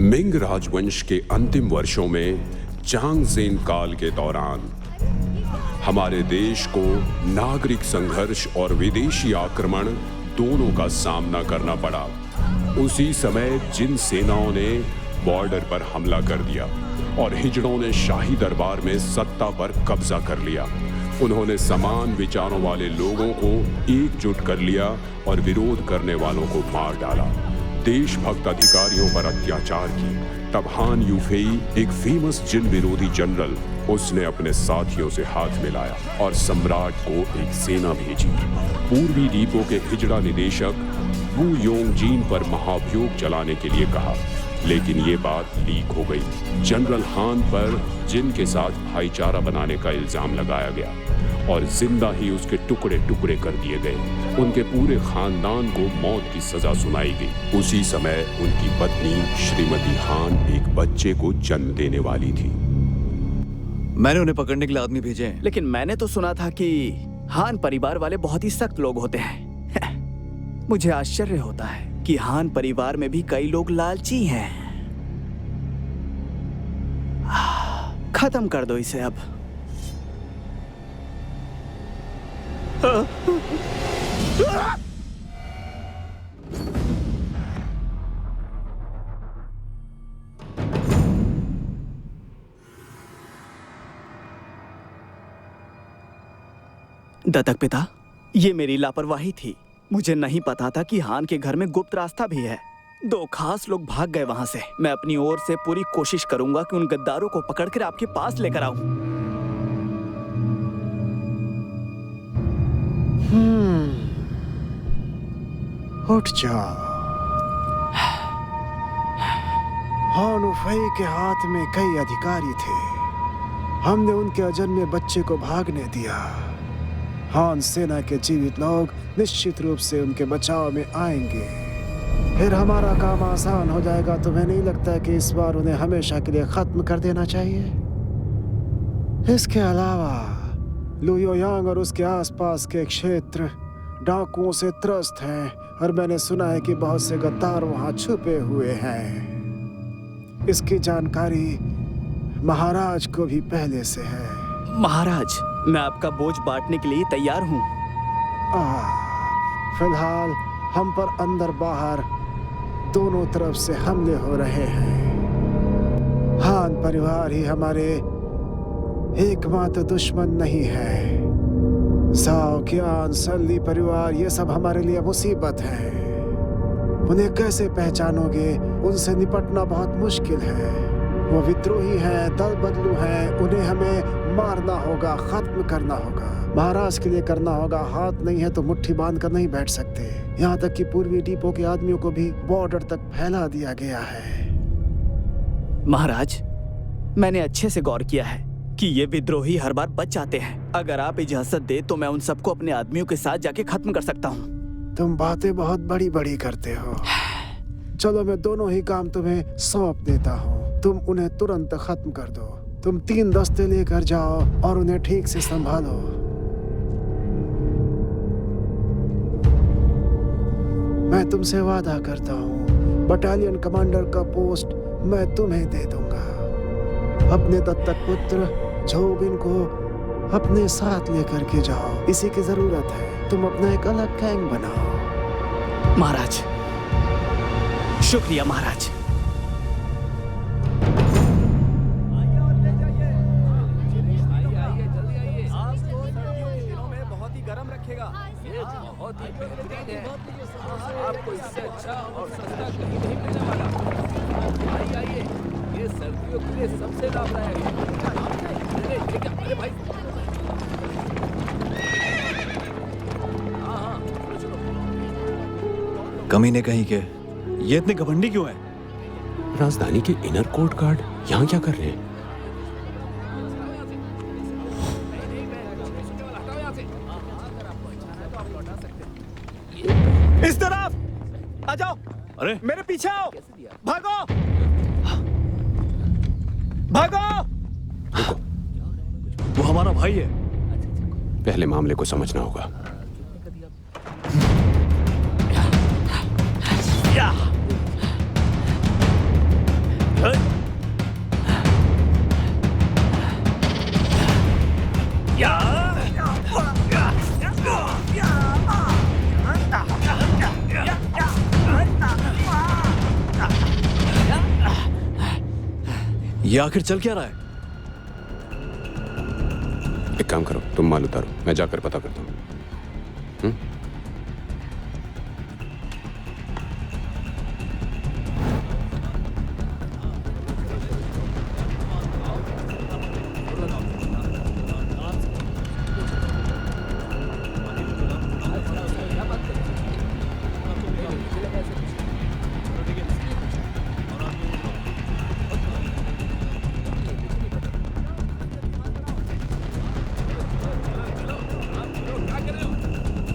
Ming राजवंश के अंतिम वर्षों में चांगसेन काल के दौरान हमारे देश को नागरिक संघर्ष और विदेशी आक्रमण दोनों का सामना करना पड़ा। उसी समय जिन सेनाओं ने बॉर्डर पर हमला कर दिया और हिजड़ों ने शाही दरबार में सत्ता पर कब्जा कर लिया, उन्होंने समान विचारों वाले लोगों को एकजुट कर लिया और विरोध करने वालों को मार डाला। देशभक्त अधिकारियों पर अत्याचार की। तब हान यूफेई, एक फेमस जिन विरोधी जनरल, उसने अपने साथियों से हाथ मिलाया और सम्राट को एक सेना भेजी। पूर्वी द्वीपों के हिजड़ा निदेशक वू योंगजीन पर महाभियोग चलाने के लिए कहा, लेकिन ये बात लीक हो गई। जनरल हान पर जिन के साथ भाईचारा बनाने का इल्जाम लगाया गया और जिंदा ही उसके टुकड़े टुकड़े कर दिए गए। उनके पूरे खानदान को मौत की सजा सुनाई गई। उसी समय उनकी पत्नी श्रीमती हान एक बच्चे को जन्म देने वाली थी। मैंने उन्हें पकड़ने के लिए आदमी भेजे हैं। लेकिन मैंने तो सुना था कि हान परिवार वाले बहुत ही सख्त लोग होते हैं। मुझे आश्चर्य होता है कि हान परिवार में भी कई लोग लालची हैं। खत्म कर दो इसे अब। दत्तक पिता, ये मेरी लापरवाही थी। मुझे नहीं पता था कि हान के घर में गुप्त रास्ता भी है। 2 खास लोग भाग गए वहां से। मैं अपनी ओर से पूरी कोशिश करूंगा कि उन गद्दारों को पकड़कर आपके पास लेकर आऊं। उठ जाओ। हान यूफेई के हाथ में कई अधिकारी थे। हमने उनके अजन्मे बच्चे को भागने दिया। हान सेना के जीवित लोग निश्चित रूप से उनके बचाव में आएंगे। फिर हमारा काम आसान हो जाएगा। तुम्हें नहीं लगता कि इस बार उन्हें हमेशा के लिए खत्म कर देना चाहिए? इसके अलावा लुयोयांग और उसके आसपास के क्षेत्र डाकुओं से त्रस्त हैं और मैंने सुना है कि बहुत से गद्दार वहां छुपे हुए हैं। इसकी जानकारी महाराज को भी पहले से है। महाराज, मैं आपका बोझ बांटने के लिए तैयार हूँ। फिलहाल हम पर अंदर बाहर दोनों तरफ से हमले हो रहे हैं। हान परिवार ही हमारे एकमात्र दुश्मन नहीं है। जाओ कियान, सल्ली परिवार, ये सब हमारे लिए मुसीबत है। उन्हें कैसे पहचानोगे? उनसे निपटना बहुत मुश्किल है। वो विद्रोही हैं, दल बदलू हैं। उन्हें हमें मारना होगा, खत्म करना होगा। महाराज के लिए करना होगा। हाथ नहीं है तो मुट्ठी बांध कर नहीं बैठ सकते। यहाँ तक कि पूर्वी द्वीपों के आदमियों को भी बॉर्डर तक फैला दिया गया है। महाराज, मैंने अच्छे से गौर किया है कि ये विद्रोही हर बार बच जाते हैं। अगर आप इजाजत दे तो मैं उन सबको अपने आदमियों के साथ जाके खत्म कर सकता हूँ। तुम बातें बहुत बड़ी बड़ी करते हो। चलो, मैं दोनों ही काम तुम्हें सौंप देता हूँ। तुम उन्हें तुरंत खत्म कर दो। तुम 3 दस्ते लेकर जाओ और उन्हें ठीक से संभालो। मैं तुमसे वादा करता हूँ, बटालियन कमांडर का पोस्ट मैं तुम्हें दे दूंगा। अपने दत्तक पुत्र झोबिन को अपने साथ लेकर के जाओ। इसी की जरूरत है। तुम अपना एक अलग गैंग बनाओ। महाराज, शुक्रिया महाराज। आपको इससे अच्छा और सस्ता कहीं नहीं मिलने वाला। आइए, ये सर्दियों के लिए सबसे लाभदायक है। अरे भाई, हाँ, चलो। कमीने कहीं के, ये इतने घमंडी क्यों हैं? राजधानी के इनर कोर्ट गार्ड यहाँ क्या कर रहे हैं? इस तरफ आ जाओ। अरे मेरे पीछे आओ। भागो, भागो। वो हमारा भाई है। पहले मामले को समझना होगा। ये आखिर चल क्या रहा है? एक काम करो, तुम माल उतारो, मैं जाकर पता करता हूँ।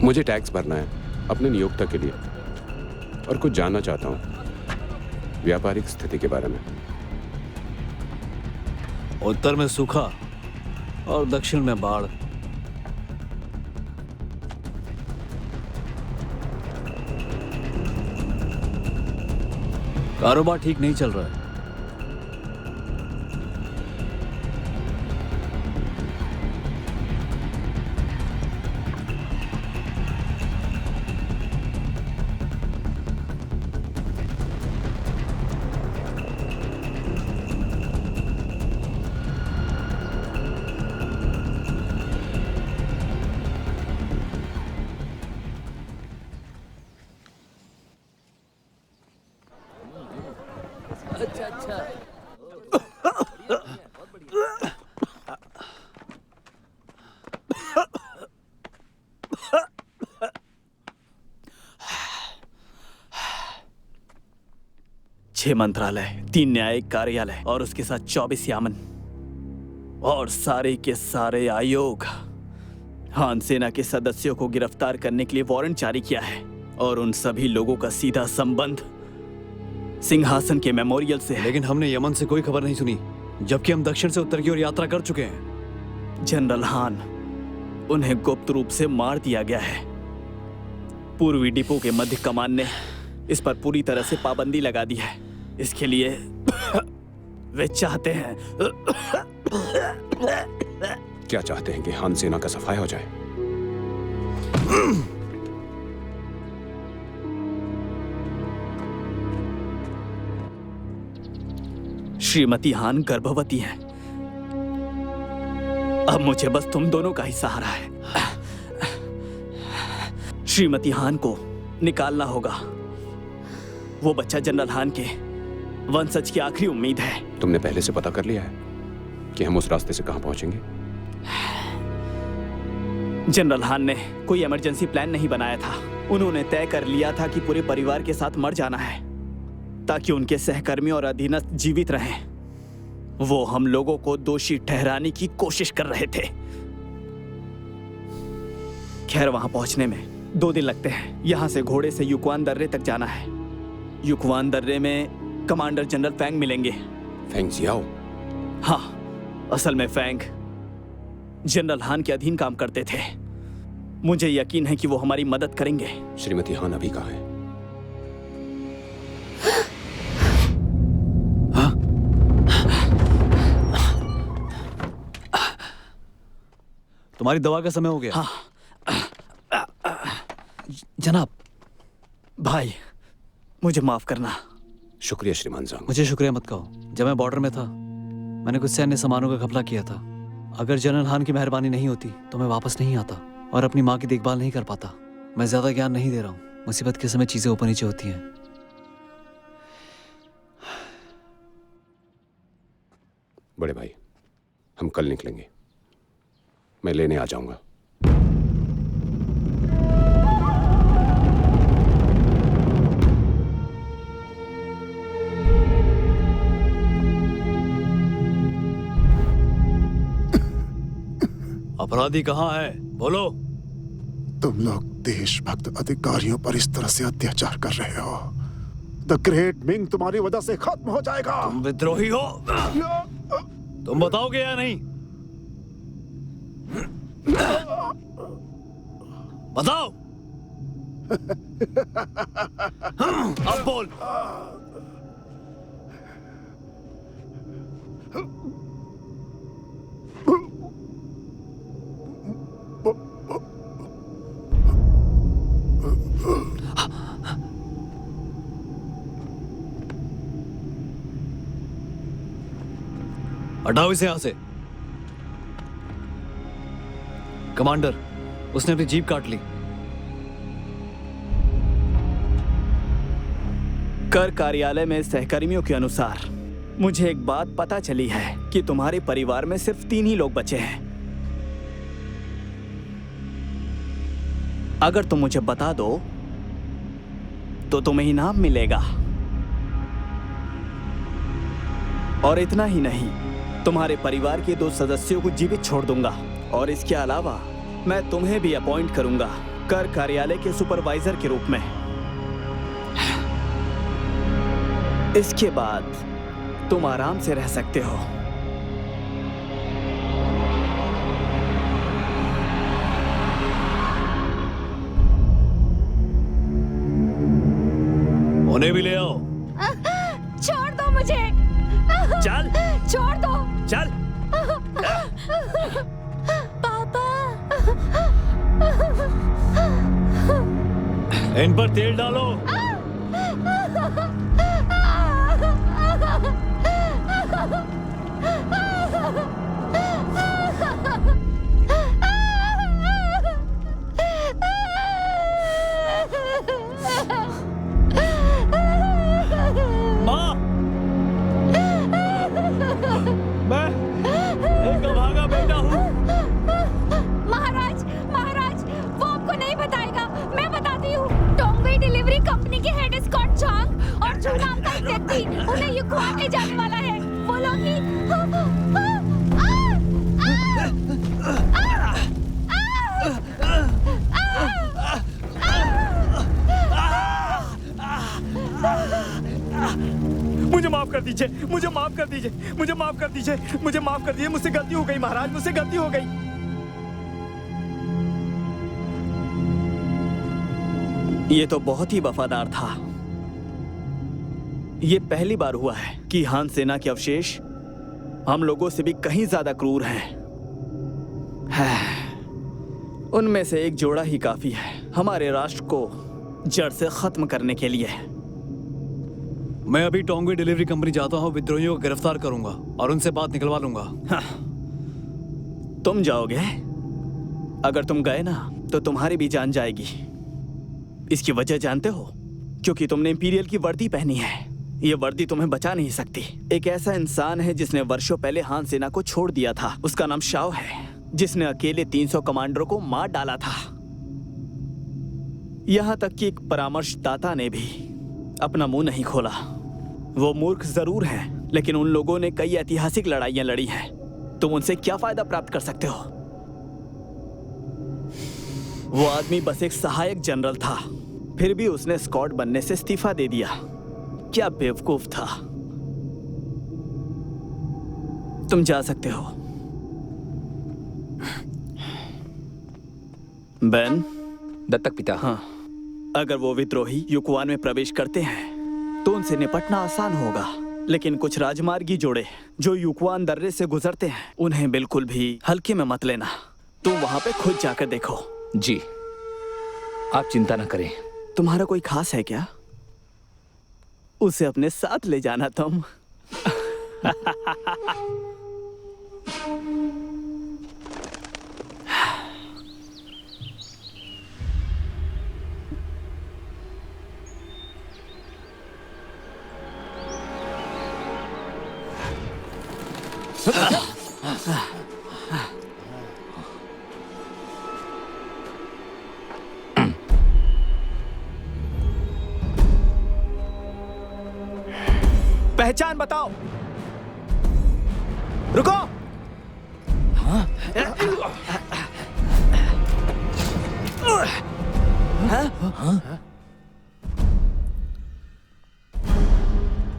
मुझे टैक्स भरना है अपने नियोक्ता के लिए और कुछ जानना चाहता हूँ व्यापारिक स्थिति के बारे में। उत्तर में सूखा और दक्षिण में बाढ़। कारोबार ठीक नहीं चल रहा है। अच्छा अच्छा। छह मंत्रालय, 3 न्यायिक कार्यालय और उसके साथ 24 यामन और सारे के सारे आयोग हान सेना के सदस्यों को गिरफ्तार करने के लिए वारंट जारी किया है और उन सभी लोगों का सीधा संबंध सिंहासन के मेमोरियल से है। लेकिन हमने यमन से कोई खबर नहीं सुनी, जबकि हम दक्षिण से उत्तर की ओर यात्रा कर चुके हैं। जनरल हान, उन्हें गुप्त रूप से मार दिया गया है। पूर्वी डिपो के मध्य कमान ने इस पर पूरी तरह से पाबंदी लगा दी है। इसके लिए वे चाहते हैं। क्या चाहते हैं कि हान सेना का सफाया हो जाए? श्रीमती हान गर्भवती हैं। अब मुझे बस तुम दोनों का ही सहारा है। श्रीमती हान को निकालना होगा। वो बच्चा जनरल हान के वंशज की आखिरी उम्मीद है। तुमने पहले से पता कर लिया है कि हम उस रास्ते से कहां पहुंचेंगे? जनरल हान ने कोई इमरजेंसी प्लान नहीं बनाया था। उन्होंने तय कर लिया था कि पूरे परिवार के साथ मर जाना है ताकि उनके सहकर्मी और अधीनस्थ जीवित रहें। वो हम लोगों को दोषी ठहराने की कोशिश कर रहे थे। खैर, वहां पहुंचने में 2 दिन लगते हैं। यहां से घोड़े से युक्वान दर्रे तक जाना है। युक्वान दर्रे में कमांडर जनरल फैंग मिलेंगे। फेंग जियाओ? हाँ, असल में फैंग जनरल हान के अधीन काम करते थे। मुझे यकीन है कि वो हमारी मदद करेंगे। श्रीमती हान अभी कहाँ है? तुम्हारी दवा का समय हो गया। हाँ। जनाब, भाई, मुझे माफ करना। शुक्रिया श्रीमान जांग। मुझे शुक्रिया मत कहो। जब मैं बॉर्डर में था, मैंने कुछ सैन्य सामानों का घपला किया था। अगर जनरल हान की मेहरबानी नहीं होती तो मैं वापस नहीं आता और अपनी माँ की देखभाल नहीं कर पाता। मैं ज्यादा ज्ञान नहीं दे रहा हूँ। मुसीबत के समय चीजें ऊपर नीचे होती हैं। बड़े भाई, हम कल निकलेंगे। मैं लेने आ जाऊंगा। अपराधी कहाँ है? बोलो। तुम लोग देशभक्त अधिकारियों पर इस तरह से अत्याचार कर रहे हो। द ग्रेट मिंग तुम्हारी वजह से खत्म हो जाएगा। तुम विद्रोही हो। तुम बताओगे या नहीं? बताओ। अब बोल। हटाओ इसे यहां से। कमांडर, उसने अपनी जीप काट ली। कर कार्यालय में सहकर्मियों के अनुसार मुझे एक बात पता चली है कि तुम्हारे परिवार में सिर्फ 3 ही लोग बचे हैं। अगर तुम मुझे बता दो तो तुम्हें इनाम मिलेगा। और इतना ही नहीं, तुम्हारे परिवार के 2 सदस्यों को जीवित छोड़ दूंगा। और इसके अलावा मैं तुम्हें भी अपॉइंट करूंगा कर कार्यालय के सुपरवाइजर के रूप में। इसके बाद तुम आराम से रह सकते हो। उन्हें भी ले आओ। छोड़ दो मुझे। चल छोड़ दो। चल। पापा। इन पर तेल डालो। महाराज, वो आपको नहीं बताएगा। मैं बताती हूँ। टोंगवे डिलीवरी कंपनी के हेड स्कॉट चांग और जू नाम का एक व्यक्ति उन्हें युक्वान ले जाने वाला है। बोलो कि मुझे माफ कर दीजिए, मुझे माफ कर दीजिए, मुझे माफ कर दीजिए, मुझे माफ कर दीजिए। मुझसे गलती हो गई महाराज, मुझसे गलती हो गई। ये तो बहुत ही वफादार था। ये पहली बार हुआ है कि हान सेना के अवशेष हम लोगों से भी कहीं ज्यादा क्रूर हैं। उनमें से एक जोड़ा ही काफी है हमारे राष्ट्र को जड़ से खत्म करने के लिए। मैं अभी टोंगवे डिलीवरी कंपनी जाता हूँ, विद्रोहियों को गिरफ्तार करूंगा और उनसे बात निकलवा लूंगा। हाँ। तुम जाओगे? अगर तुम गए ना तो तुम्हारी भी जान जाएगी। इसकी वजह जानते हो? क्योंकि तुमने इंपीरियल की वर्दी पहनी है। ये वर्दी तुम्हें बचा नहीं सकती। एक ऐसा इंसान है जिसने वर्षों पहले हान सेना को छोड़ दिया था। उसका नाम शाओ है, जिसने अकेले 300 कमांडरों को मार डाला था। यहां तक कि एक परामर्शदाता ने भी अपना मुंह नहीं खोला। वो मूर्ख जरूर हैं, लेकिन उन लोगों ने कई ऐतिहासिक लड़ाइयां लड़ी हैं। तुम उनसे क्या फायदा प्राप्त कर सकते हो? वो आदमी बस एक सहायक जनरल था, फिर भी उसने स्कॉट बनने से इस्तीफा दे दिया। क्या बेवकूफ था। तुम जा सकते हो। बेन, दत्तक पिता। हाँ, अगर वो विद्रोही युक्वान में प्रवेश करते हैं तो उनसे निपटना आसान होगा। लेकिन कुछ राजमार्गी जोड़े जो युक्वान दर्रे से गुजरते हैं, उन्हें बिल्कुल भी हल्के में मत लेना। तुम वहां पे खुद जाकर देखो। जी, आप चिंता न करें। तुम्हारा कोई खास है क्या? उसे अपने साथ ले जाना तुम। पहचान बताओ। रुको।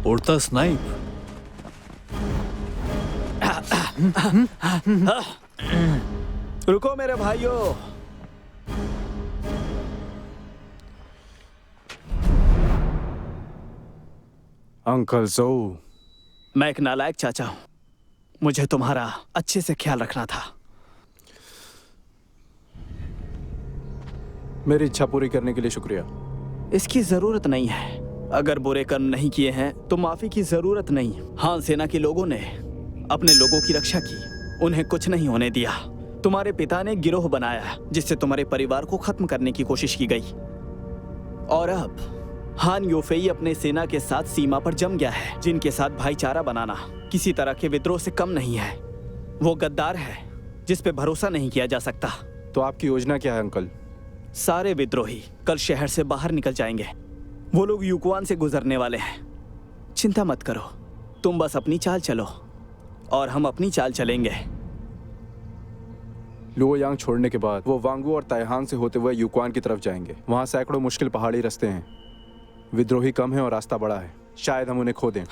उड़ता स्नाइप। रुको मेरे भाइयों। अंकल सो, मैं एक नालायक चाचा हूं। मुझे तुम्हारा अच्छे से ख्याल रखना था। मेरी इच्छा पूरी करने के लिए शुक्रिया। इसकी जरूरत नहीं है। अगर बुरे कर्म नहीं किए हैं तो माफी की जरूरत नहीं। हान सेना के लोगों ने अपने लोगों की रक्षा की, उन्हें कुछ नहीं होने दिया। तुम्हारे पिता ने गिरोह बनाया जिससे तुम्हारे परिवार को खत्म करने की कोशिश की गई। और अब हान यूफेई अपने सेना के साथ सीमा पर जम गया है, जिनके साथ भाईचारा बनाना किसी तरह के विद्रोह से कम नहीं है। वो गद्दार है जिस पे भरोसा नहीं किया जा सकता। तो आपकी योजना क्या है अंकल? सारे विद्रोही कल शहर से बाहर निकल जाएंगे। वो लोग युक्वान से गुजरने वाले हैं। चिंता मत करो, तुम बस अपनी चाल चलो और हम अपनी चाल चलेंगे। लुओयांग छोड़ने के बाद वो वांगू और ताइहांग से होते हुए युक्वान की तरफ जाएंगे। वहाँ सैकड़ों मुश्किल पहाड़ी रास्ते हैं, विद्रोही कम है और रास्ता बड़ा है। शायद हम उन्हें खो दें।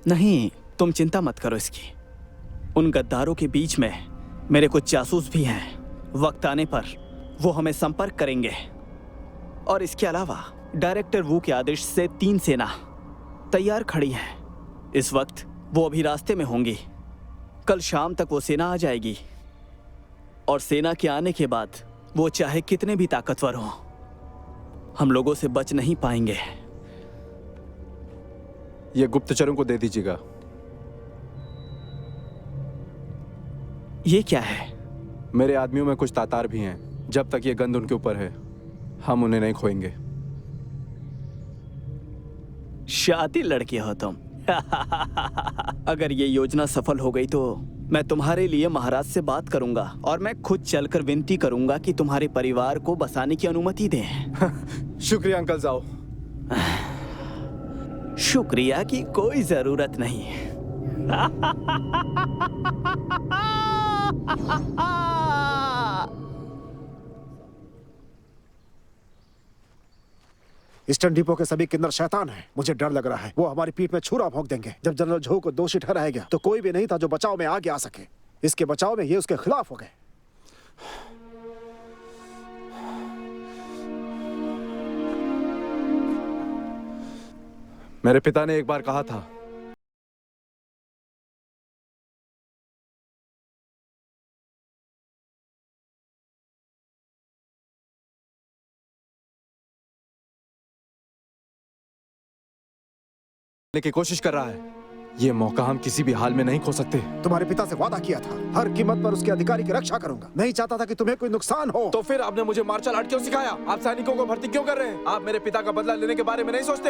नहीं, तुम चिंता मत करो इसकी। उन गद्दारों के बीच में मेरे कुछ जासूस भी हैं। वक्त आने पर वो हमें संपर्क करेंगे। और इसके अलावा डायरेक्टर वू के आदेश से 3 सेना तैयार खड़ी है। इस वक्त वो अभी रास्ते में होंगी। कल शाम तक वो सेना आ जाएगी और सेना के आने के बाद वो चाहे कितने भी ताकतवर हों, हम लोगों से बच नहीं पाएंगे। ये गुप्तचरों को दे दीजिएगा। ये क्या है? मेरे आदमियों में कुछ तातार भी हैं। जब तक ये गंध उनके ऊपर है, हम उन्हें नहीं खोएंगे। शातिर लड़के हो तुम। अगर ये योजना सफल हो गई तो मैं तुम्हारे लिए महाराज से बात करूंगा और मैं खुद चलकर विनती करूंगा कि तुम्हारे परिवार को बसाने की अनुमति दें। शुक्रिया अंकल जाओ। शुक्रिया की कोई जरूरत नहीं। ईस्टर्न डिपो के सभी किन्नर शैतान हैं। मुझे डर लग रहा है वो हमारी पीठ में छुरा भोंक देंगे। जब जनरल झो को दोषी ठहराया गया तो कोई भी नहीं था जो बचाव में आगे आ सके। इसके बचाव में ये उसके खिलाफ हो गए। मेरे पिता ने एक बार कहा था, की कोशिश कर रहा है। ये मौका हम किसी भी हाल में नहीं खो सकते। तुम्हारे पिता से वादा किया था, हर कीमत पर उसके अधिकारी की रक्षा करूंगा। नहीं चाहता था कि तुम्हें कोई नुकसान हो। तो फिर आपने मुझे मार्शल आर्ट क्यों सिखाया? आप सैनिकों को भर्ती क्यों कर रहे हैं? आप मेरे पिता का बदला लेने के बारे में नहीं सोचते?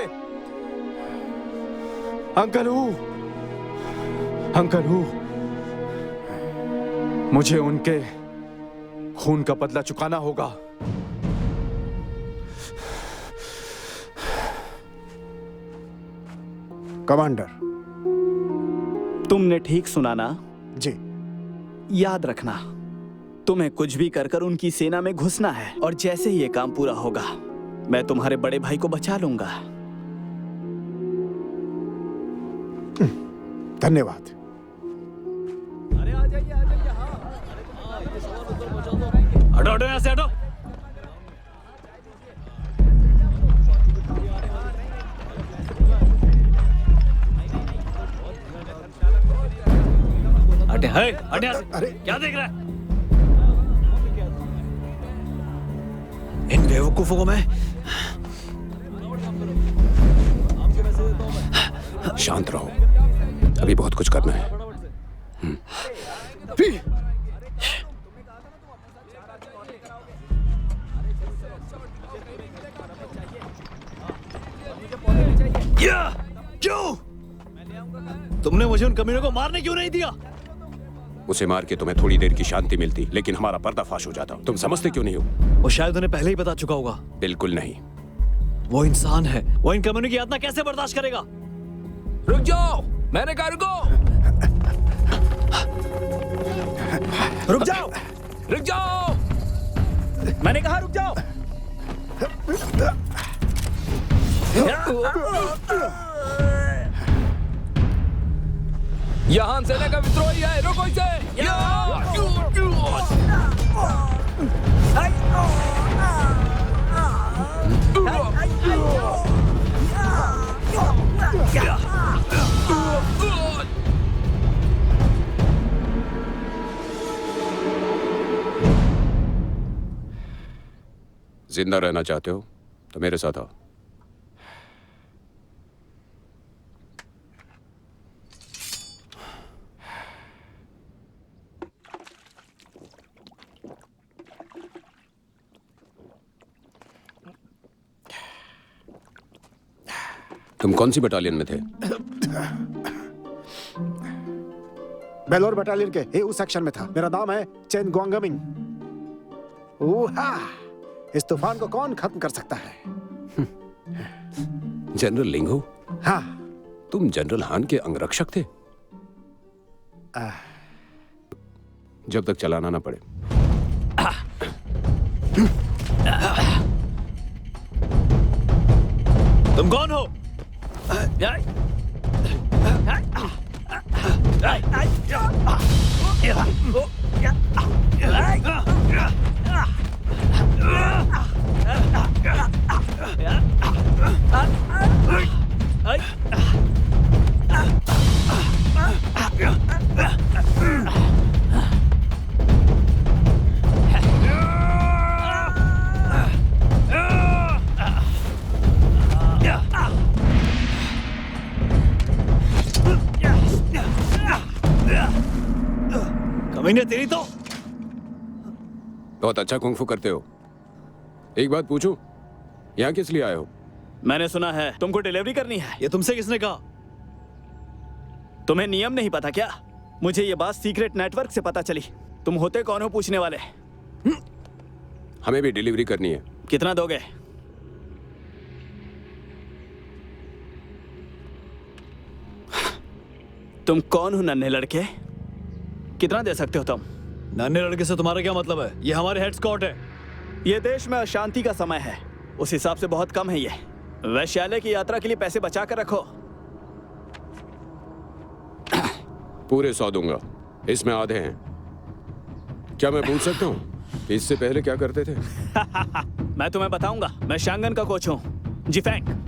अंकल हूँ, अंकल हूँ, मुझे उनके खून का बदला चुकाना होगा। कमांडर, तुमने ठीक सुना ना? जी। याद रखना, तुम्हें कुछ भी कर कर उनकी सेना में घुसना है और जैसे ही ये काम पूरा होगा मैं तुम्हारे बड़े भाई को बचा लूंगा। धन्यवाद। अरे आ जाइए, आ जाइए। हाँ, ये सवाल उधर पहुंचा दो। हटो हटो, यहाँ से हटो। हटे हटे यहाँ से। अरे क्या देख रहा है? इन बेवकूफों को मैं शांत रहो, अभी बहुत कुछ करना है। क्यों? तुमने मुझे उन कमीनों को मारने क्यों नहीं दिया? उसे मार के तुम्हें थोड़ी देर की शांति मिलती, लेकिन हमारा पर्दाफाश हो जाता। तुम समझते क्यों नहीं हो? वो शायद उन्हें पहले ही बता चुका होगा। बिल्कुल नहीं। वो इंसान है, वो इन कमीनों की यातना कैसे बर्दाश्त करेगा? रुक जाओ, मैंने कहा रुको। रुक जाओ, रुक जाओ, मैंने कहा रुक जाओ। यहाँ सेना का विद्रोही है, रुको इसे। जिंदा रहना चाहते हो तो मेरे साथ आओ। तुम कौन सी बटालियन में थे? बेलोर बटालियन के ए उस सेक्शन में था। मेरा नाम है चेन गोंगमिंग। इस तूफान को कौन खत्म कर सकता है? जनरल लिंगो, हाँ। तुम जनरल हान के अंगरक्षक थे? जब तक चलाना ना पड़े। तुम कौन हो? कमीने तेरी तो। बहुत अच्छा कुंग फू करते हो। एक बात पूछूं, यहाँ किस लिए आए हो? मैंने सुना है तुमको डिलीवरी करनी है। ये तुमसे किसने कहा? तुम्हें नियम नहीं पता क्या? मुझे ये बात सीक्रेट नेटवर्क से पता चली। तुम होते कौन हो पूछने वाले? हमें भी डिलीवरी करनी है। कितना दोगे? तुम कौन हो नन्हे लड़के? कितना दे सकते हो तुम? नन्हे लड़के से तुम्हारा क्या मतलब है? ये हमारे हेड स्क्वाड है। ये देश में अशांति का समय है, उस हिसाब से बहुत कम है ये। वैश्यालय की यात्रा के लिए पैसे बचा कर रखो। पूरे 100 दूंगा, इसमें आधे हैं। क्या मैं पूछ सकता हूँ कि इससे पहले क्या करते थे? मैं तुम्हें बताऊंगा। मैं शांगन का कोच हूँ, जिफेंग।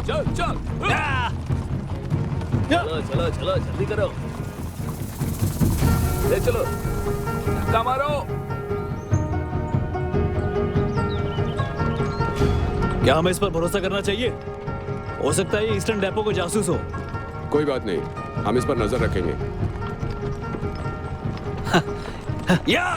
चल चल, चलो चलो चलो, जल्दी करो। ले चलो, धक्का मारो। क्या हमें इस पर भरोसा करना चाहिए? हो सकता है ये ईस्टर्न डेपो को जासूस हो। कोई बात नहीं, हम इस पर नजर रखेंगे। या!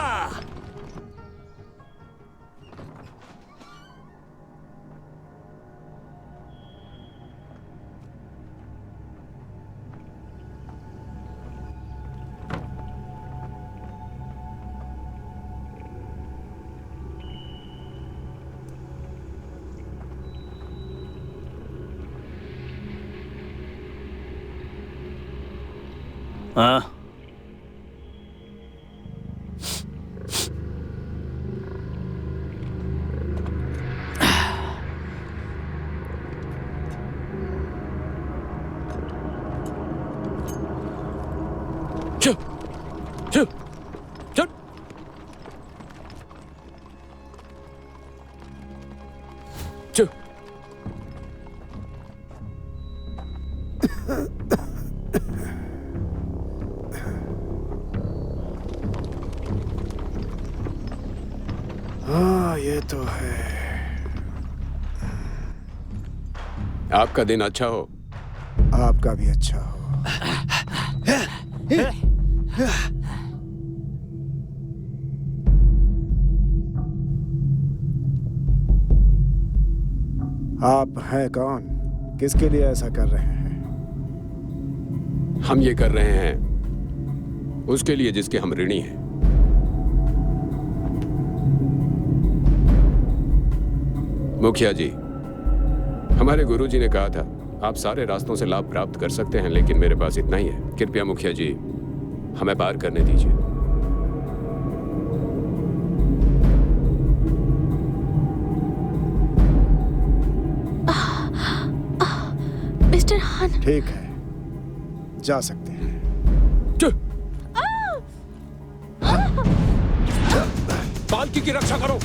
हाँ, चल चल चल। चल। हाँ, ये तो है। आपका दिन अच्छा हो। आपका भी अच्छा हो। आप हैं कौन? किसके लिए ऐसा कर रहे हैं? हम ये कर रहे हैं उसके लिए जिसके हम ऋणी हैं। मुखिया जी, हमारे गुरुजी ने कहा था आप सारे रास्तों से लाभ प्राप्त कर सकते हैं, लेकिन मेरे पास इतना ही है। कृपया मुखिया जी हमें पार करने दीजिए। मिस्टर हान। ठीक है, जा सकते हैं। पालकी की रक्षा करो।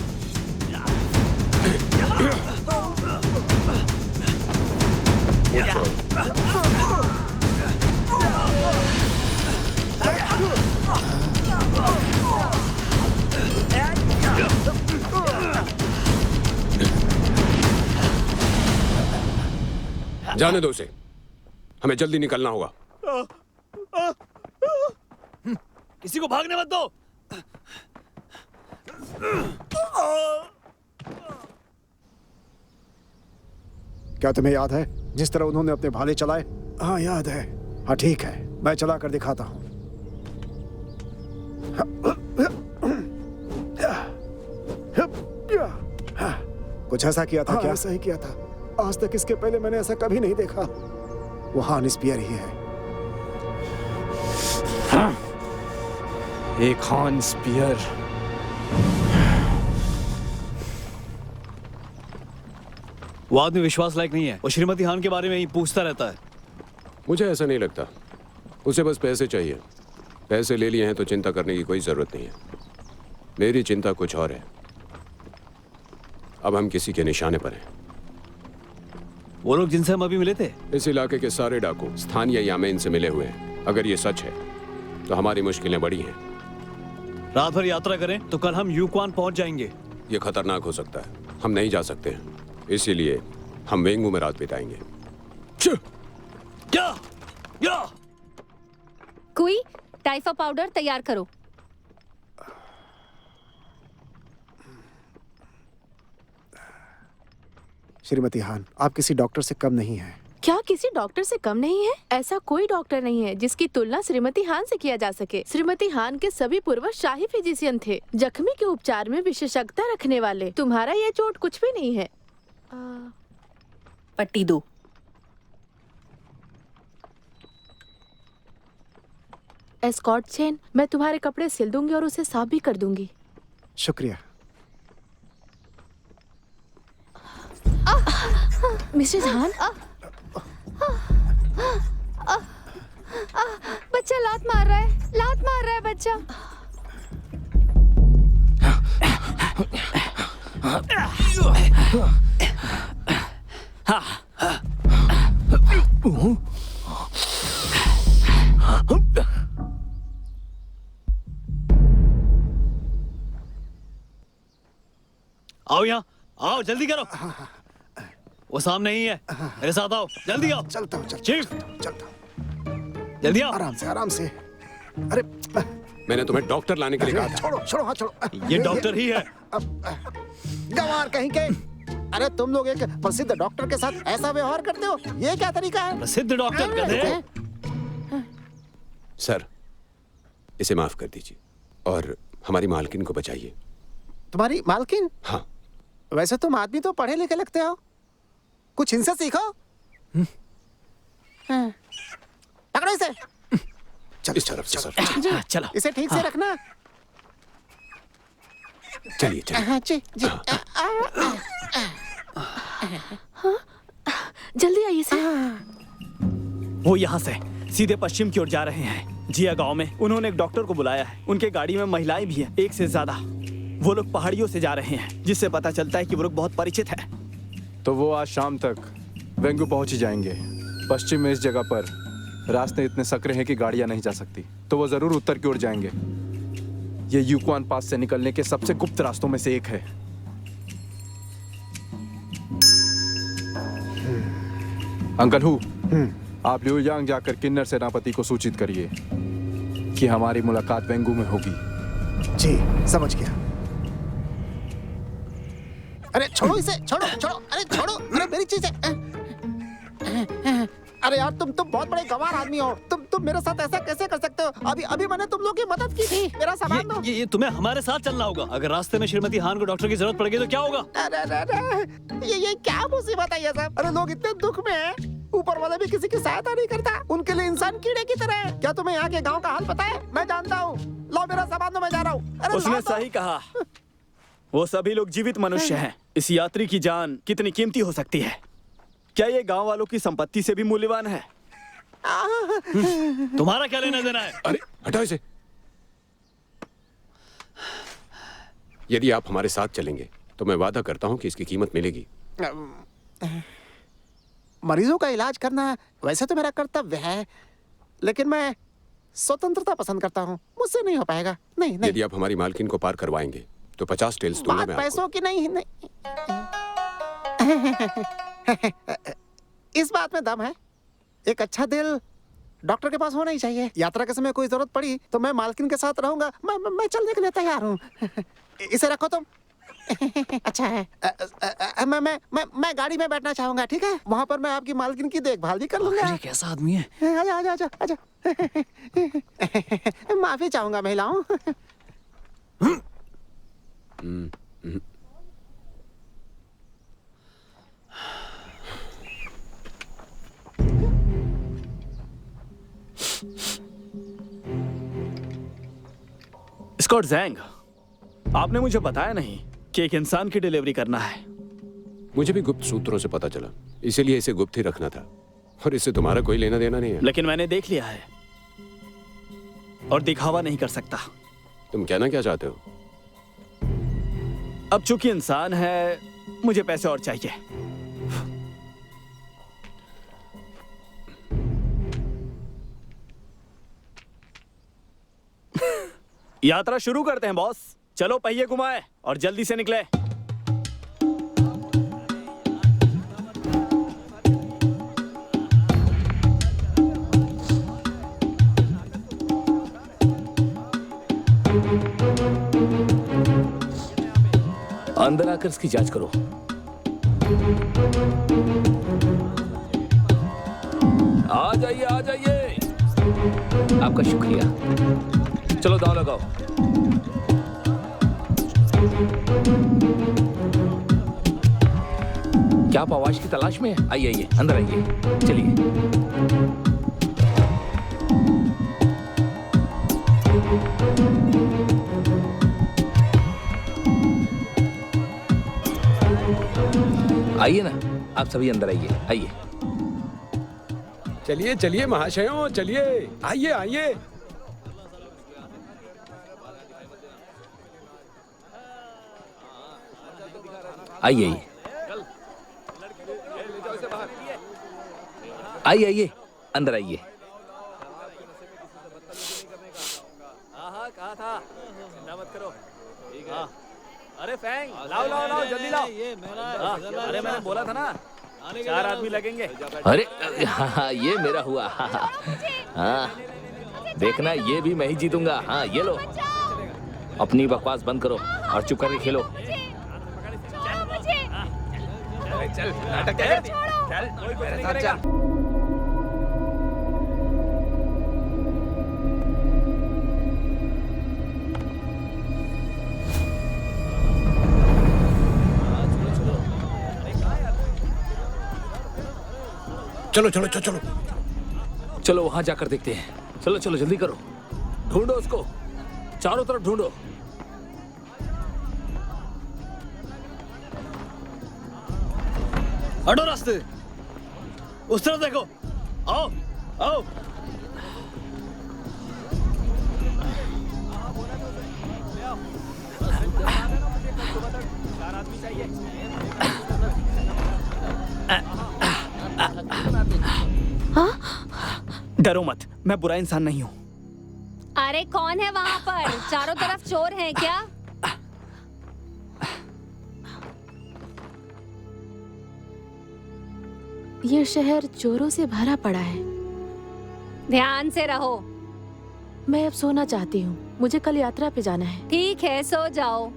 जाने दो उसे, हमें जल्दी निकलना होगा। किसी को भागने मत दो। क्या तुम्हें याद है जिस तरह उन्होंने अपने भाले चलाए? हाँ याद है। हाँ ठीक है, मैं चला कर दिखाता हूँ। कुछ ऐसा किया था क्या? ऐसा ही किया था। आज तक इसके पहले मैंने ऐसा कभी नहीं देखा। वो हान स्पियर ही है। एक हान स्पियर। वो आदमी विश्वास लायक नहीं है। वो श्रीमती हान के बारे में ही पूछता रहता है। मुझे ऐसा नहीं लगता। उसे बस पैसे चाहिए। पैसे ले लिए हैं तो चिंता करने की कोई जरूरत नहीं है। मेरी चिंता कुछ और है। अब हम किसी के निशाने पर हैं। वो लोग जिनसे हम अभी मिले थे, इस इलाके के सारे डाकू स्थानीय यामेन से मिले हुए हैं। अगर ये सच है तो हमारी मुश्किलें बड़ी हैं। रात भर यात्रा करें तो कल हम यूक्वान पहुंच जाएंगे। ये खतरनाक हो सकता है। हम नहीं जा सकते हैं, इसीलिए हम वेंगू में रात बिताएंगे। क्या? कोई टाइफा पाउडर तैयार करो। श्रीमती हान, आप किसी डॉक्टर से कम नहीं हैं। क्या किसी डॉक्टर से कम नहीं है? ऐसा कोई डॉक्टर नहीं है जिसकी तुलना श्रीमती हान से किया जा सके। श्रीमती हान के सभी पूर्वज शाही फिजिशियन थे, जख्मी के उपचार में विशेषज्ञता रखने वाले। तुम्हारा ये चोट कुछ भी नहीं है। पट्टी दो। एस्कॉर्ट चेन मैं तुम्हारे कपड़े सिल दूंगी और उसे साफ भी कर दूंगी। शुक्रिया। मिसेस हान, बच्चा लात मार रहा है, लात मार रहा है बच्चा। आओ यहाँ, आओ जल्दी करो। वो सामने ही है, मेरे साथ आओ, जल्दी आओ। चलता हूँ चीफ, चलता हूँ। जल्दी आओ। आराम से, आराम से। अरे मैंने तुम्हें डॉक्टर लाने के लिए कहा था। छोड़ो, छोड़ो, हाँ छोड़ो। ये डॉक्टर ही है। गंवार कहीं के। अरे तुम लोग एक प्रसिद्ध डॉक्टर के साथ ऐसा व्यवहार करते हो? ये क्या तरीका है? प्रसिद्ध डॉक्टर गधे। सर, इसे माफ कर दीजिए और हमारी मालकिन को बचाइए। तुम्हारी मालकिन? हाँ। वैसे तुम आदमी तो पढ़े लिखे लगते हो, कुछ इनसे सीखो। पकड़ो इसे। इस तरफ से सर। चलो। इसे ठीक से रखना। चलिए चलिए। हाँ जी जी। जल्दी आइए सर। वो यहाँ से सीधे पश्चिम की ओर जा रहे हैं। जिया गांव में उन्होंने एक डॉक्टर को बुलाया है। उनके गाड़ी में महिलाएं भी हैं, एक से ज्यादा। वो लोग पहाड़ियों से जा रहे हैं, जिससे पता चलता है कि वो लोग बहुत परिचित हैं। तो वो आज शाम तक वेंगू पहुंच ही जाएंगे। पश्चिम में इस जगह पर रास्ते इतने सकरे हैं कि गाड़ियां नहीं जा सकती, तो वो जरूर उत्तर की ओर जाएंगे। ये यूक्वान पास से निकलने के सबसे गुप्त रास्तों में से एक है। अंकल हु, आप लियुयांग जाकर किन्नर सेनापति को सूचित करिए कि हमारी मुलाकात वेंगू में होगी। जी समझ गया। अरे छोड़ो इसे, छोड़ो छोड़ो। अरे छोड़ो, अरे मेरी चीजें। अरे यार तुम बहुत बड़े गंवार आदमी हो। तुम मेरे साथ ऐसा कैसे कर सकते हो? अभी मैंने तुम लोग की मदद की थी। मेरा सामान दो। ये तुम्हें हमारे साथ चलना होगा। अगर रास्ते में श्रीमती हान को डॉक्टर की जरूरत पड़ेगी तो क्या होगा? अरे ये क्या मुसीबत है ये सब? अरे लोग इतने दुख में हैं, ऊपर वाला भी किसी की सहायता नहीं करता। उनके लिए इंसान कीड़े की तरह है। क्या तुम्हें यहाँ के गाँव का हाल पता है? मैं जानता हूँ। लो मेरा सामान दो, मैं जा रहा हूँ। अरे उसने ला दो। सही कहा। वो सभी लोग जीवित मनुष्य हैं। इस यात्री की जान कितनी कीमती हो सकती है? क्या ये गांव वालों की संपत्ति से भी मूल्यवान है? तुम्हारा क्या लेना देना है? अरे हटाओ इसे। यदि आप हमारे साथ चलेंगे तो मैं वादा करता हूं कि इसकी कीमत मिलेगी। मरीजों का इलाज करना वैसे तो मेरा कर्तव्य है, लेकिन मैं स्वतंत्रता पसंद करता हूँ। मुझसे नहीं हो पाएगा। नहीं नहीं। यदि आप हमारी मालकिन को पार करवाएंगे तो 50 टेल्स दूंगा बात मैं पैसों आपको। की नहीं। इस बात में दम है। एक अच्छा दिल डॉक्टर के पास होना ही चाहिए। यात्रा के समय कोई जरूरत पड़ी तो मैं मालकिन के साथ रहूंगा। मैं चलने के लिए तैयार हूँ। इसे रखो तुम। अच्छा है। मैं गाड़ी में बैठना चाहूंगा, ठीक है? वहाँ पर मैं आपकी मालकिन की देखभाल भी कर लूंगा। आखिर ये कैसा आदमी है? आजा आजा आजा आजा। माफी चाहूंगा महिलाओं। स्कॉट ज़ैंग, आपने मुझे बताया नहीं कि एक इंसान की डिलीवरी करना है। मुझे भी गुप्त सूत्रों से पता चला, इसीलिए इसे गुप्त ही रखना था, और इससे तुम्हारा कोई लेना देना नहीं है। लेकिन मैंने देख लिया है और दिखावा नहीं कर सकता। तुम कहना क्या चाहते हो? अब चूंकि इंसान है, मुझे पैसे और चाहिए। यात्रा शुरू करते हैं बॉस। चलो पहिए घुमाए और जल्दी से निकले। अंदर आकर इसकी जांच करो। आ जाइए, आ जाइए। आपका शुक्रिया। चलो दाव लगाओ। क्या आप आवाज की तलाश में है? आइए आइए, अंदर आइए। चलिए। आइए ना, आप सभी अंदर आइए। आइए। चलिए चलिए महाशयों, चलिए, आइए आइए। आइए आइए आइए आइए, अंदर आइए। कहा था चिंता मत करो। ठीक है। अरे फैंग, लाओ लाओ लाओ, जल्दी लाओ। ये मेरा। अरे मैंने बोला था ना, 4 आदमी लगेंगे। अरे हाँ, ये मेरा हुआ। हाँ, देखना ये भी मैं ही जीतूंगा। हाँ, ये लो। अपनी बकवास बंद करो और चुप करके खेलो। चल, नाटक क्या करती? चल, मेरे साथ चल। चलो चलो चलो चलो। चलो वहां जाकर देखते हैं। चलो चलो जल्दी करो। ढूंढो उसको, चारों तरफ ढूंढो। हटो रास्ते, उस तरफ देखो। आओ आओ। डरो मत, मैं बुरा इंसान नहीं हूँ। अरे कौन है वहाँ पर? चारों तरफ चोर हैं क्या? ये शहर चोरों से भरा पड़ा है। ध्यान से रहो। मैं अब सोना चाहती हूँ, मुझे कल यात्रा पे जाना है। ठीक है, सो जाओ।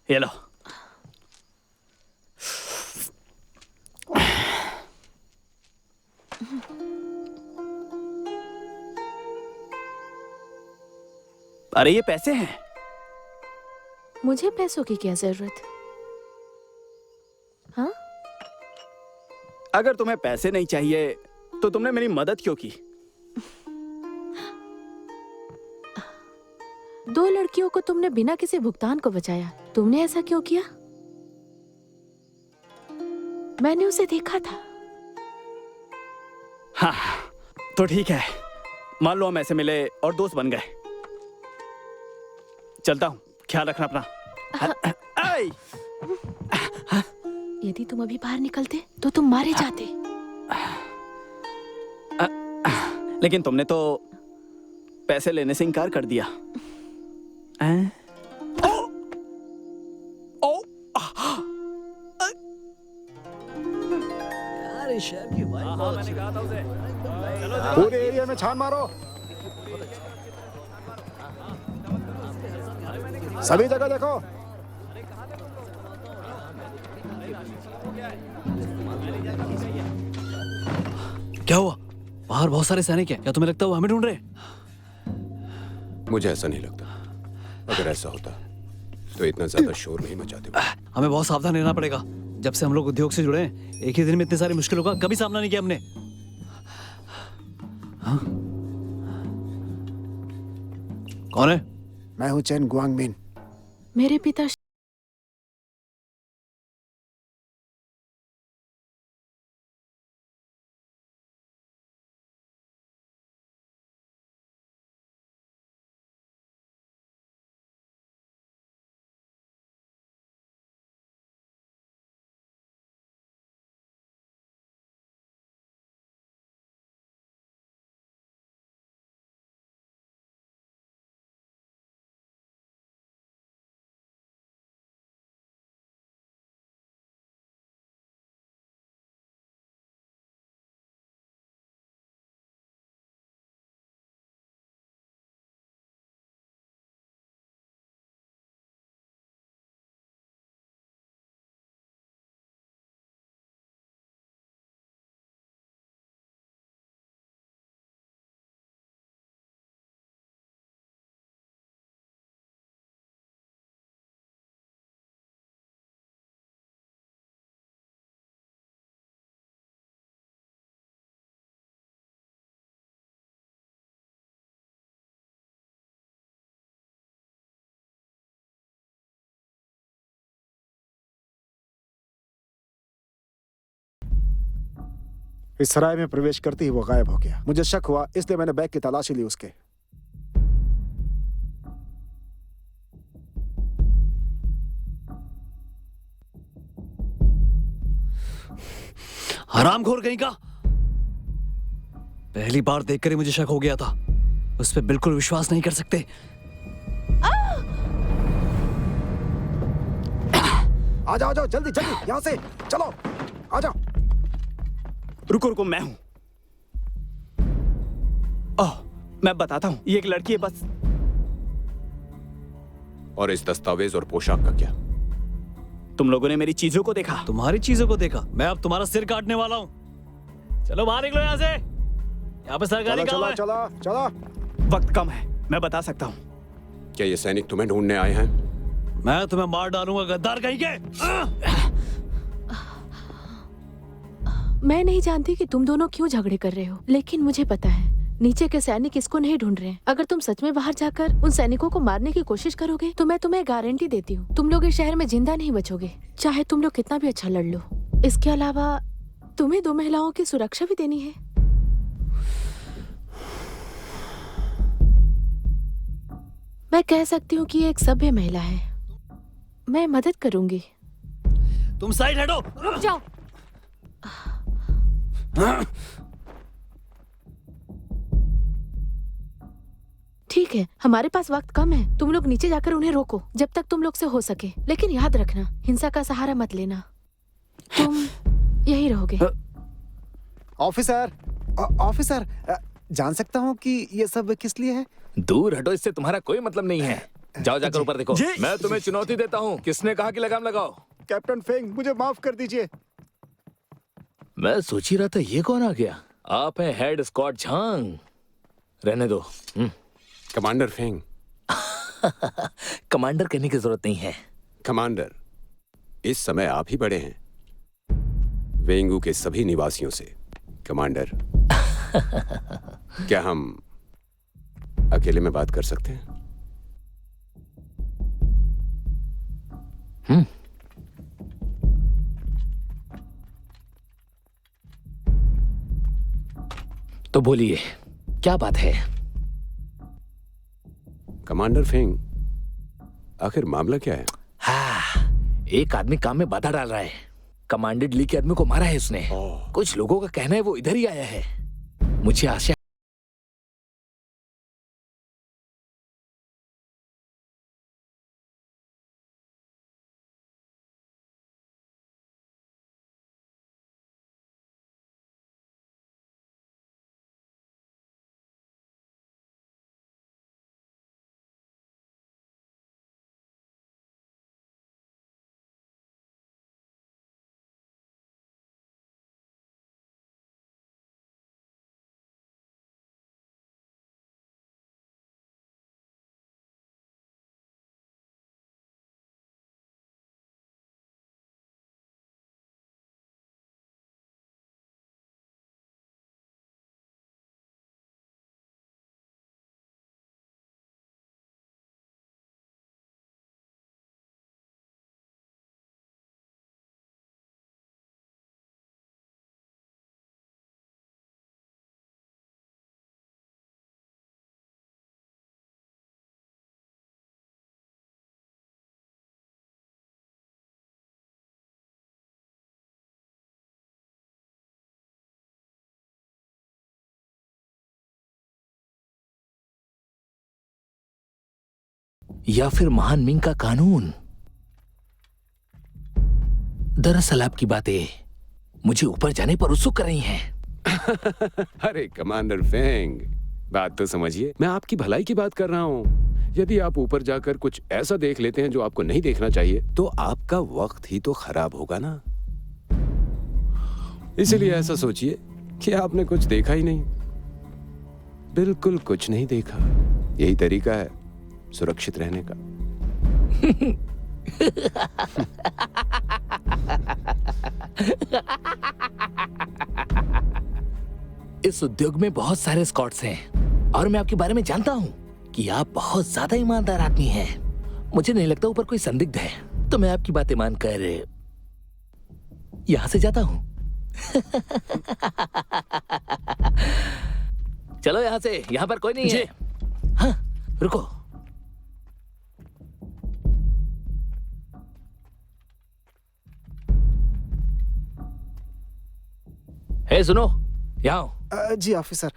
ये लो। अरे ये पैसे हैं। मुझे पैसों की क्या जरूरत? हाँ? अगर तुम्हें पैसे नहीं चाहिए तो तुमने मेरी मदद क्यों की? 2 लड़कियों को तुमने बिना किसी भुगतान को बचाया। तुमने ऐसा क्यों किया? मैंने उसे देखा था। हाँ, तो ठीक है। मान लो हम ऐसे मिले और दोस्त बन गए। चलता हूँ, ख्याल रखना अपना। आई! यदि तुम अभी बाहर निकलते तो तुम मारे जाते। लेकिन तुमने तो पैसे लेने से इनकार कर दिया। शहर की वाइब बहुत अच्छी है। पूरे एरिया में छान मारो, सभी जगह देखो। क्या हुआ? बाहर बहुत सारे सैनिक हैं। क्या तुम्हें लगता है वो हमें ढूंढ रहे हैं? मुझे ऐसा नहीं लगता। अगर ऐसा होता तो इतना ज्यादा शोर नहीं मचाते वो। हमें बहुत सावधान रहना पड़ेगा। जब से हम लोग उद्योग से जुड़े हैं, एक ही दिन में इतनी सारी मुश्किलों का कभी सामना नहीं किया हमने। हाँ? कौन है? मैं हूँ चेन गुआंगमिन। मेरे पिता इस सराय में प्रवेश करते ही वो गायब हो गया। मुझे शक हुआ, इसलिए मैंने बैग की तलाशी ली उसके। हरामखोर कहीं का। पहली बार देखकर ही मुझे शक हो गया था। उस पर बिल्कुल विश्वास नहीं कर सकते। आ जाओ जल्दी जल्दी, यहाँ से चलो, आ जाओ। रुको रुको, मैं हूं। ओह, मैं बताता हूं, ये एक लड़की है बस। और इस दस्तावेज और पोशाक का क्या? तुम लोगों ने मेरी चीजों को देखा। तुम्हारी चीजों को देखा? मैं अब तुम्हारा सिर काटने वाला हूँ। चलो बाहर निकलो यहाँ से। यहाँ पे सरकारी काम है। चलो। वक्त कम है, मैं बता सकता हूँ। क्या ये सैनिक तुम्हें ढूंढने आए हैं? मैं तुम्हें मार डालूंगा गद्दार कहीं के। मैं नहीं जानती कि तुम दोनों क्यों झगड़े कर रहे हो, लेकिन मुझे पता है नीचे के सैनिक इसको नहीं ढूंढ रहे हैं। अगर तुम सच में बाहर जाकर उन सैनिकों को मारने की कोशिश करोगे तो मैं तुम्हें गारंटी देती हूँ, तुम लोग इस शहर में जिंदा नहीं बचोगे, चाहे तुम लोग कितना भी अच्छा लड़ लो। इसके अलावा तुम्हें 2 महिलाओं की सुरक्षा भी देनी है। मैं कह सकती हूँ कि ये एक सभ्य महिला है। मैं मदद करूंगी। तुम साइड हटो। रुक जाओ। ठीक है, हमारे पास वक्त कम है, तुम लोग नीचे जाकर उन्हें रोको जब तक तुम लोग से हो सके। लेकिन याद रखना, हिंसा का सहारा मत लेना। तुम यही रहोगे। ऑफिसर, जान सकता हूँ कि ये सब किस लिए है? दूर हटो, इससे तुम्हारा कोई मतलब नहीं है। जाओ जाकर ऊपर देखो। मैं तुम्हें चुनौती देता हूँ, किसने कहा कि लगाम लगाओ? कैप्टन फेंग, मुझे माफ कर दीजिए। मैं सोच ही रहा था ये कौन आ गया। आप हैं हेड स्कॉट झांग। रहने दो। Commander Feng. कमांडर कहने की जरूरत नहीं है। कमांडर, इस समय आप ही बड़े हैं वेंगू के सभी निवासियों से। कमांडर, क्या हम अकेले में बात कर सकते हैं? तो बोलिए, क्या बात है? कमांडर फेंग, आखिर मामला क्या है? हाँ, एक आदमी काम में बाधा डाल रहा है। कमांडेड ली के आदमी को मारा है उसने। कुछ लोगों का कहना है वो इधर ही आया है। मुझे आशा या फिर महान मिंग का कानून? दरअसल आपकी बातें मुझे ऊपर जाने पर उत्सुक कर रही हैं। अरे कमांडर फेंग, बात तो समझिए, मैं आपकी भलाई की बात कर रहा हूँ। यदि आप ऊपर जाकर कुछ ऐसा देख लेते हैं जो आपको नहीं देखना चाहिए, तो आपका वक्त ही तो खराब होगा ना। इसीलिए ऐसा सोचिए कि आपने कुछ देखा ही नहीं, बिल्कुल कुछ नहीं देखा। यही तरीका है सुरक्षित रहने का। इस उद्योग में बहुत सारे स्कॉट्स हैं और मैं आपके बारे में जानता हूँ कि आप बहुत ज्यादा ईमानदार आदमी हैं। मुझे नहीं लगता ऊपर कोई संदिग्ध है, तो मैं आपकी बातें मानकर यहाँ से जाता हूँ। चलो यहाँ से, यहाँ पर कोई नहीं है। हाँ, रुको। हे सुनो, यहाँ आओ। जी ऑफिसर,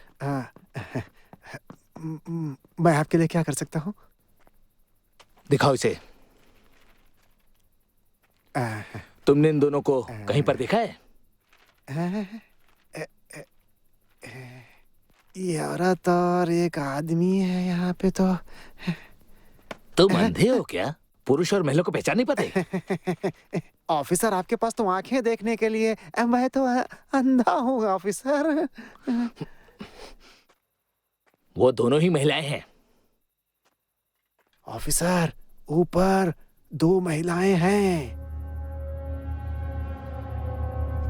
मैं आपके लिए क्या कर सकता हूँ? दिखाओ इसे। तुमने इन दोनों को कहीं पर देखा है? ये औरत और एक आदमी है यहाँ पे। तो तुम अंधे हो क्या? पुरुष और महिला को पहचान नहीं पाते? ऑफिसर, आपके पास तो आंखें देखने के लिए, मैं तो अंधा हूँ ऑफिसर। वो दोनों ही महिलाएं हैं। ऑफिसर, ऊपर 2 महिलाएं हैं।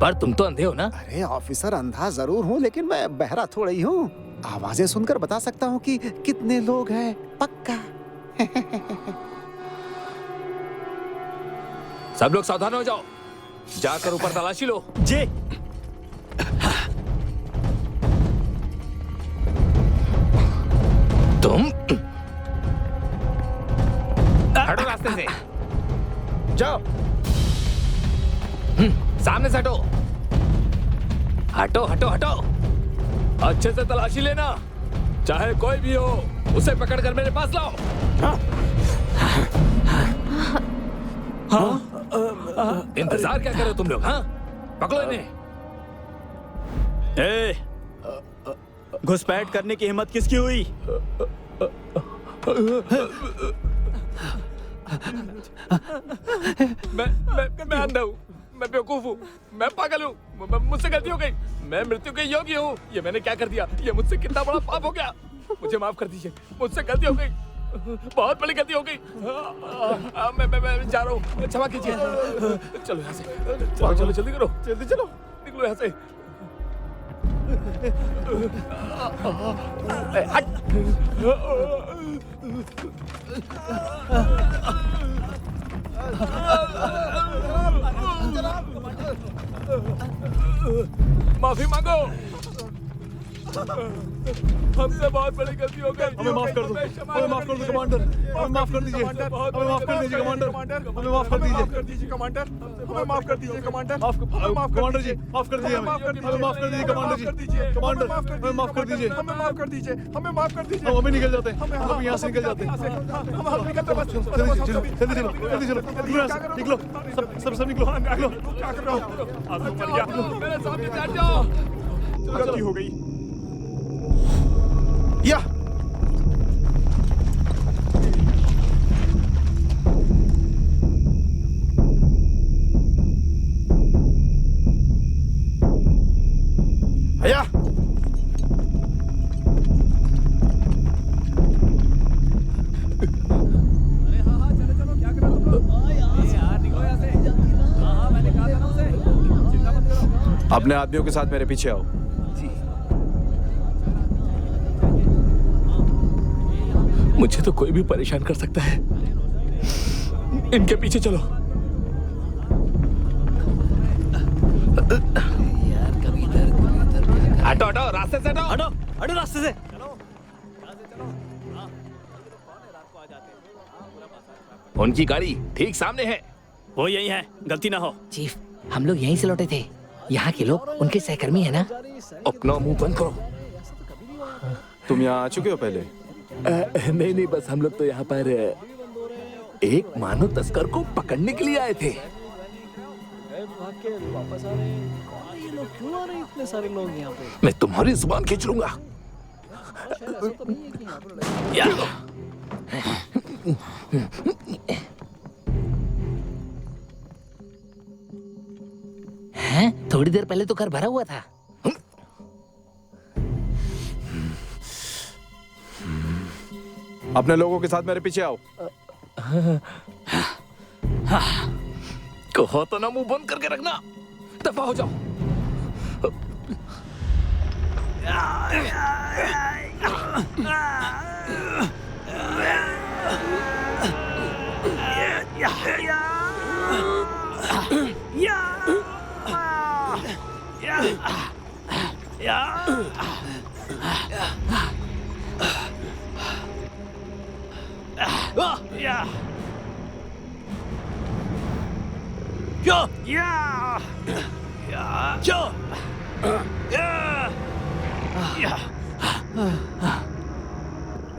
पर तुम तो अंधे हो ना? अरे ऑफिसर, अंधा जरूर हूँ, लेकिन मैं बहरा थोड़ा ही हूँ। आवाजें सुनकर बता सकता हूँ कि कितने लोग हैं, पक्का। सब लोग सावधान हो जाओ, जाकर ऊपर तलाशी लो। जी। तुम हटो रास्ते से, जाओ। सामने से हटो। हटो हटो हटो। अच्छे से तलाशी लेना, चाहे कोई भी हो, उसे पकड़कर मेरे पास लाओ। इंतजार क्या करो तुम लोग? हाँ, पकड़ो इन्हें। घुसपैठ करने की हिम्मत किसकी हुई? मैं अंधा हूँ, मैं बेवकूफ हूँ, मैं पागल हूँ, मुझसे गलती हो गई, मैं मृत्यु के योग्य हूँ। ये मैंने क्या कर दिया? ये मुझसे कितना बड़ा पाप हो गया। मुझे माफ कर दीजिए, मुझसे गलती हो गई, बहुत बड़ी गलती हो गई। मैं जा रहा हूँ, क्षमा कीजिए। चलो यहाँ से, चलो जल्दी करो, जल्दी चलो, निकलो यहाँ से। माफी मांगो, हमसे बहुत बड़ी गलती हो गई। हमें माफ कर दो, हमें माफ कर दो कमांडर, हमें माफ कर दीजिए, हमें माफ कर दीजिए कमांडर, हमें माफ कर दीजिए कमांडर, हमें माफ कर दीजिए कमांडर, कमांडर जी, माफ कर दीजिए, हमें माफ कर दीजिए कमांडर जी, कमांडर हमें माफ कर दीजिए, हमें माफ कर दीजिए, हमें माफ कर दीजिए। हम अभी निकल जाते हैं, हम अभी यहाँ से निकल जाते हैं। जल्दी चलो, जल्दी चलो, निकलो, सब निकलो, निकलो। क्या कर रहे हो? मेरे सामने बैठ जाओ। गलती हो गई। या भैया, अपने आदमियों के साथ मेरे पीछे आओ। मुझे तो कोई भी परेशान कर सकता है, इनके पीछे चलो। हटो हटो, रास्ते से हटो, हटो हटो रास्ते से। उनकी गाड़ी ठीक सामने है। वो यही है, गलती ना हो। चीफ, हम लोग यहीं से लौटे थे। यहाँ के लोग उनके सहकर्मी है ना? अपना मुंह बंद करो। तुम यहाँ आ चुके हो पहले? नहीं, बस हम लोग तो यहाँ पर एक मानव तस्कर को पकड़ने के लिए आए थे। वापस आ रहे हैं। कौन ये लोग, क्यों आ रहे हैं इतने सारे लोग यहाँ पे? मैं तुम्हारी जुबान खींच लूंगा। ऐसा तो नहीं है कि यहाँ पर या। हैं? थोड़ी देर पहले तो घर भरा हुआ था। अपने लोगों के साथ मेरे पीछे आओ। कहो तो ना, मुंह बंद करके रखना। दफा हो जाओ।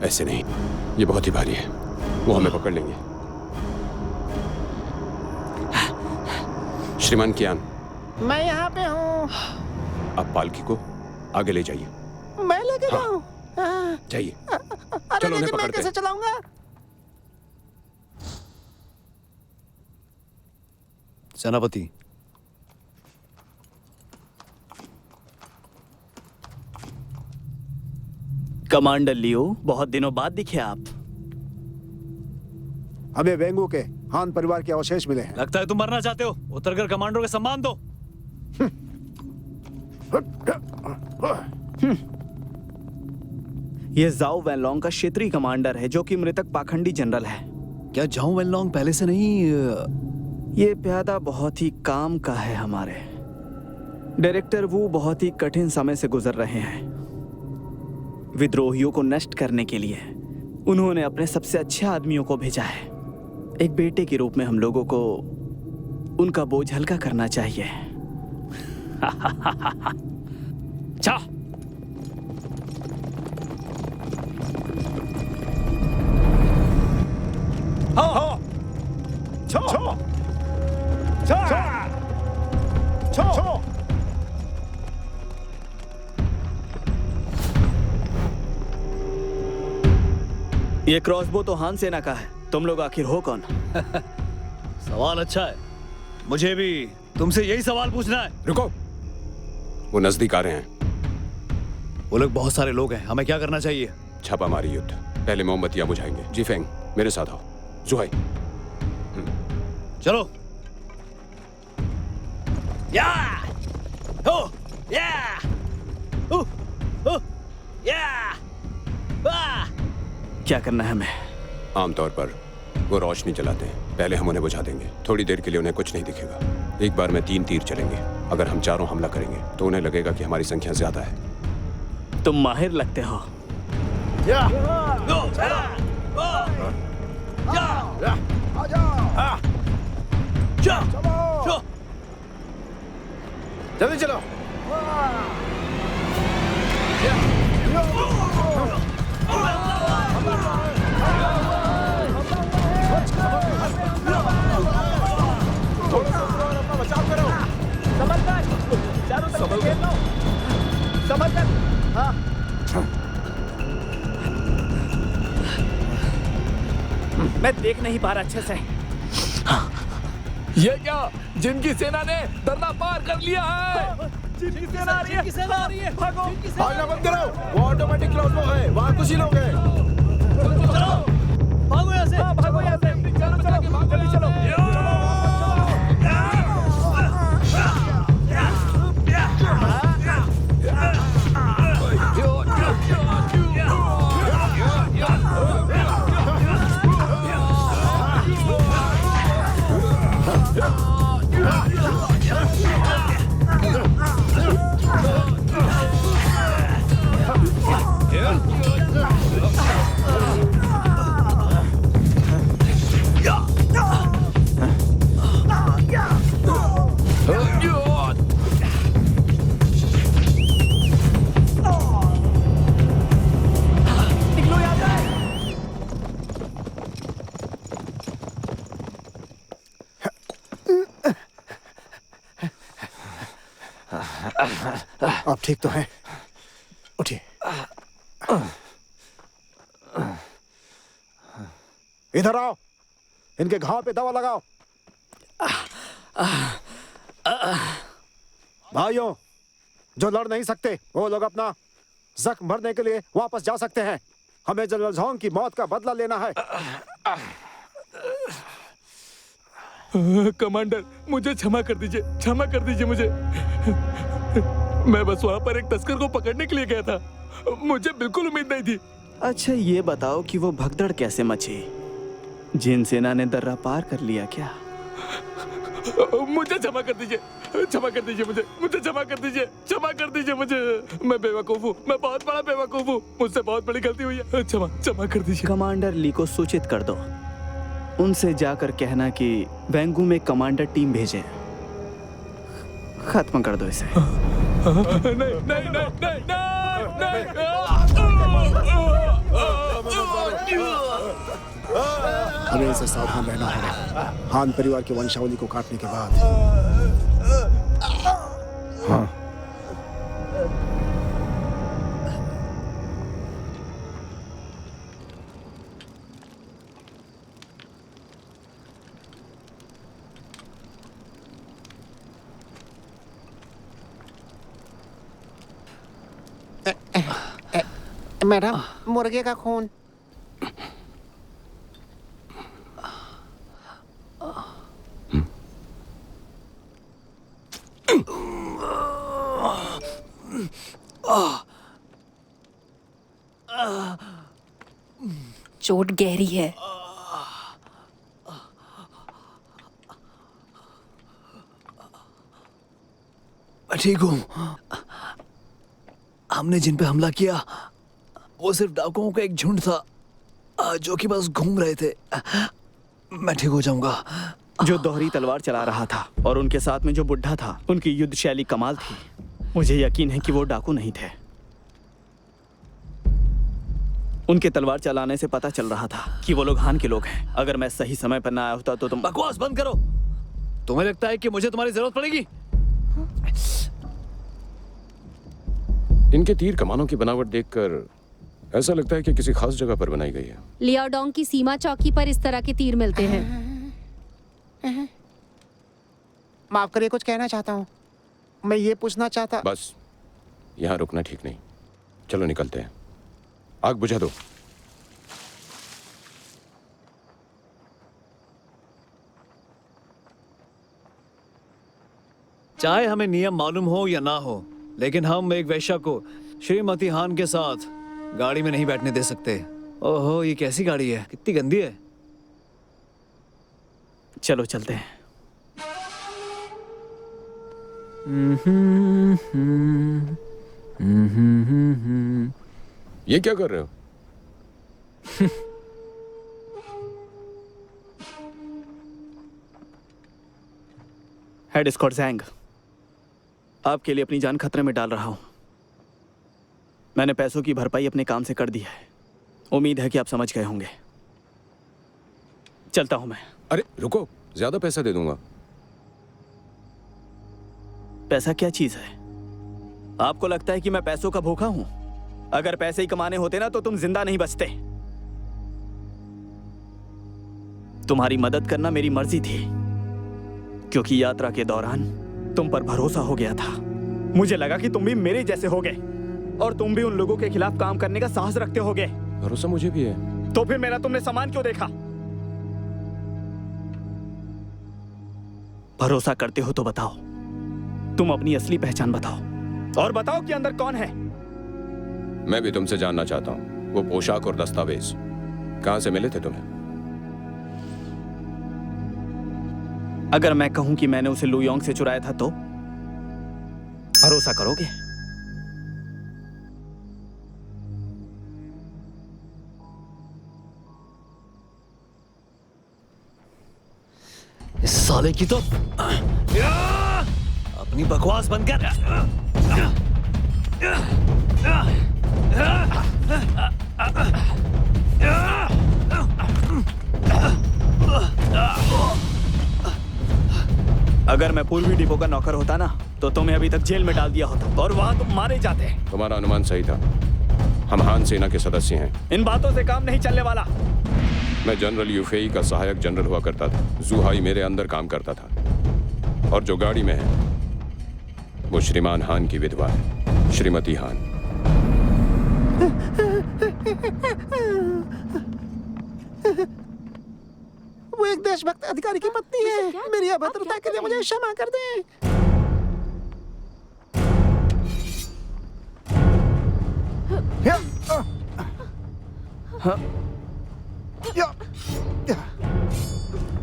ऐसे नहीं, ये बहुत ही भारी है, वो हमें पकड़ लेंगे। श्रीमान कियान, मैं यहाँ पे हूँ। आप पालकी को आगे ले जाइए। मैं लेके जाऊँ? जाइए। अरे चलो, उन्हें लेकिन मैं पकड़ते कैसे हैं। चलाऊंगा? सेनापति, कमांडर लियो, बहुत दिनों बाद दिखे आप। हमें वेंगू के हान परिवार के अवशेष मिले हैं। लगता है तुम मरना चाहते हो। उतरकर कमांडरों के सम्मान दो। ये जाओ वैनलोंग का क्षेत्रीय कमांडर है, जो कि मृतक पाखंडी जनरल है। क्या जाओ वेनलोंग पहले से नहीं ये प्यादा बहुत ही काम का है हमारे। डायरेक्टर वू बहुत ही कठिन समय से गुजर रहे हैं। विद्रोहियों को नष्ट करने के लिए उन्होंने अपने सबसे अच्छे आदमियों को भेजा है। एक बेटे के रूप में हम लोगों को उनका बोझ हल्का करना चाहिए। जा। ये क्रॉसबो तो हान सेना का है। तुम लोग आखिर हो कौन? सवाल अच्छा है। मुझे भी तुमसे यही सवाल पूछना है। रुको, वो नजदीक आ रहे हैं। वो लोग बहुत सारे लोग हैं, हमें क्या करना चाहिए? छापामारी युद्ध। पहले मोमबत्तियां बुझाएंगे। जीफेंग, मेरे साथ आओ। जुहाई, चलो। या हो या हो या वाह। क्या करना है हमें? आमतौर पर वो रोशनी जलाते हैं। पहले हम उन्हें बुझा देंगे। थोड़ी देर के लिए उन्हें कुछ नहीं दिखेगा। एक बार में 3 तीर चलेंगे। अगर हम चारों हमला करेंगे तो उन्हें लगेगा कि हमारी संख्या ज्यादा है। तुम माहिर लगते हो। जल्दी चलो। मैं देख नहीं पा रहा अच्छे से। ये क्या? जिनकी सेना ने दर्रा पार कर लिया है। जिनकी सेना आ रही है। भागो। भागना बंद करो। वो ऑटोमेटिक क्रॉसबो है। वहाँ कुछ ही लोग हैं। भागो यहाँ से। भागो यहाँ से। चलो जल्दी चलो। आप ठीक तो हैं? उठिए। इधर आओ, इनके घाव पे दवा लगाओ। भाइयों, जो लड़ नहीं सकते वो लोग अपना जख्म भरने के लिए वापस जा सकते हैं। हमें जनरल जोंग की मौत का बदला लेना है। कमांडर, मुझे क्षमा कर दीजिए, क्षमा कर दीजिए मुझे। मैं बस वहाँ पर एक तस्कर को पकड़ने के लिए गया था। मुझे बिल्कुल उम्मीद नहीं थी। अच्छा ये बताओ कि वो भगदड़ कैसे मची? जिन सेना ने दर्रा पार कर लिया क्या? मुझे क्षमा कर दीजिए, क्षमा कर दीजिए मुझे क्षमा कर दीजिए, क्षमा कर दीजिए मुझे। मैं बेवकूफ हूँ, मैं बहुत बड़ा बेवकूफ हूँ। मुझसे बहुत बड़ी गलती हुई है। क्षमा कर दीजिए। कमांडर ली को सूचित कर दो। उनसे जाकर कहना कि वेंगू में कमांडर टीम भेजें। खत्म कर दो इसे। नहीं नहीं नहीं नहीं नहीं। हमें इसे सावधान रहना होगा। हान परिवार की वंशावली को काटने के बाद। हाँ। मैडम, मुर्गे का खून। चोट गहरी है। ठीक हूँ। हमने जिन पे हमला किया वो सिर्फ डाकुओं का एक झुंड था जो कि बस घूम रहे थे। मैं ठीक हो जाऊंगा। जो दोहरी तलवार चला रहा था और उनके साथ में जो बुढ़ा था, उनकी युद्ध शैली कमाल थी। मुझे यकीन है कि वो डाकू नहीं थे। उनके तलवार चलाने से पता चल रहा था कि वो लोग हान के लोग हैं। अगर मैं सही समय पर ना आया होता तो तुम। बकवास बंद करो। तुम्हें लगता है कि मुझे तुम्हारी जरूरत पड़ेगी? इनके तीर कमानों की बनावट देखकर ऐसा लगता है कि किसी खास जगह पर बनाई गई है। लियाओडोंग की सीमा चौकी पर इस तरह के तीर मिलते हैं। माफ करिए, कुछ कहना चाहता हूँ। मैं ये पूछना चाहता। बस यहाँ रुकना ठीक नहीं। चलो निकलते हैं। आग बुझा दो। चाहे हमें नियम मालूम हो या ना हो, लेकिन हम एक वैश्या को श्रीमती हान के साथ गाड़ी में नहीं बैठने दे सकते। ओहो, ये कैसी गाड़ी है, कितनी गंदी है। चलो चलते हैं। ये क्या कर रहे हो? हेड स्कॉट ज़ैंग, आपके लिए अपनी जान खतरे में डाल रहा हूं। मैंने पैसों की भरपाई अपने काम से कर दी है। उम्मीद है कि आप समझ गए होंगे। चलता हूं मैं। अरे रुको, ज्यादा पैसा दे दूंगा। पैसा क्या चीज है? आपको लगता है कि मैं पैसों का भूखा हूं? अगर पैसे ही कमाने होते ना तो तुम जिंदा नहीं बचते। तुम्हारी मदद करना मेरी मर्जी थी, क्योंकि यात्रा के दौरान तुम पर भरोसा हो गया था। मुझे लगा कि तुम भी मेरे जैसे होगे और तुम भी उन लोगों के खिलाफ काम करने का साहस रखते होगे। भरोसा मुझे भी है। तो फिर मेरा तुमने सामान क्यों देखा? भरोसा करते हो तो बताओ, तुम अपनी असली पहचान बताओ और बताओ कि अंदर कौन है। मैं भी तुमसे जानना चाहता हूँ, वो पोशाक और दस्तावेज कहाँ से मिले थे तुम्हें? अगर मैं कहूं कि मैंने उसे लुयोंग से चुराया था तो भरोसा करोगे? इस साले की तो अपनी बकवास बंद कर। अगर मैं पूर्वी डिपो का नौकर होता ना तो तुम्हें अभी तक जेल में डाल दिया होता और वहां तुम मारे जाते। तुम्हारा अनुमान सही था। हम हान सेना के सदस्य हैं। इन बातों से काम नहीं चलने वाला। मैं जनरल यूफेई का सहायक जनरल हुआ करता था। जुहाई मेरे अंदर काम करता था। और जो गाड़ी में है वो श्रीमान हान की विधवा है, श्रीमती हान। वो एक देशभक्त अधिकारी की पत्नी है। मेरी अभद्रता के लिए मुझे क्षमा कर दें।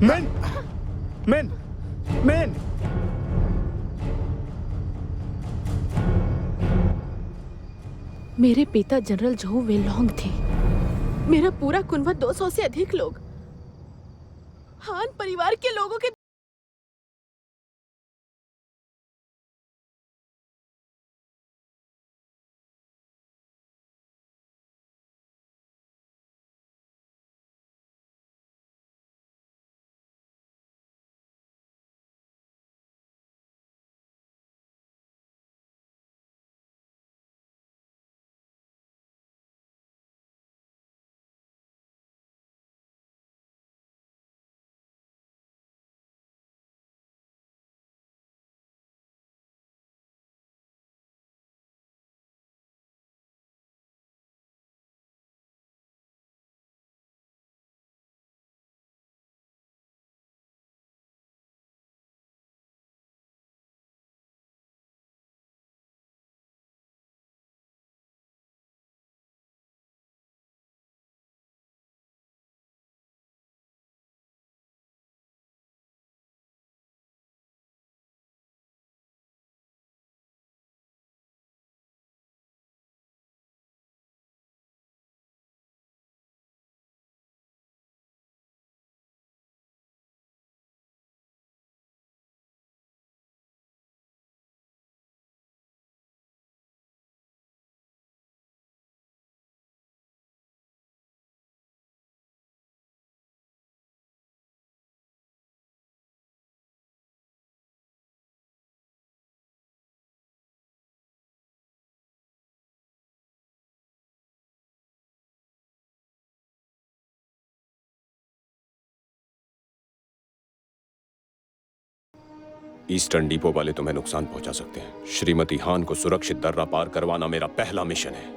Main, main, main. मेरे पिता जनरल जोहू वेलोंग थे। मेरा पूरा कुनबा 200 से अधिक लोग हान परिवार के लोगों के ईस्टर्न डिपो वाले तुम्हें नुकसान पहुंचा सकते हैं। श्रीमती हान को सुरक्षित दर्रा पार करवाना मेरा पहला मिशन है।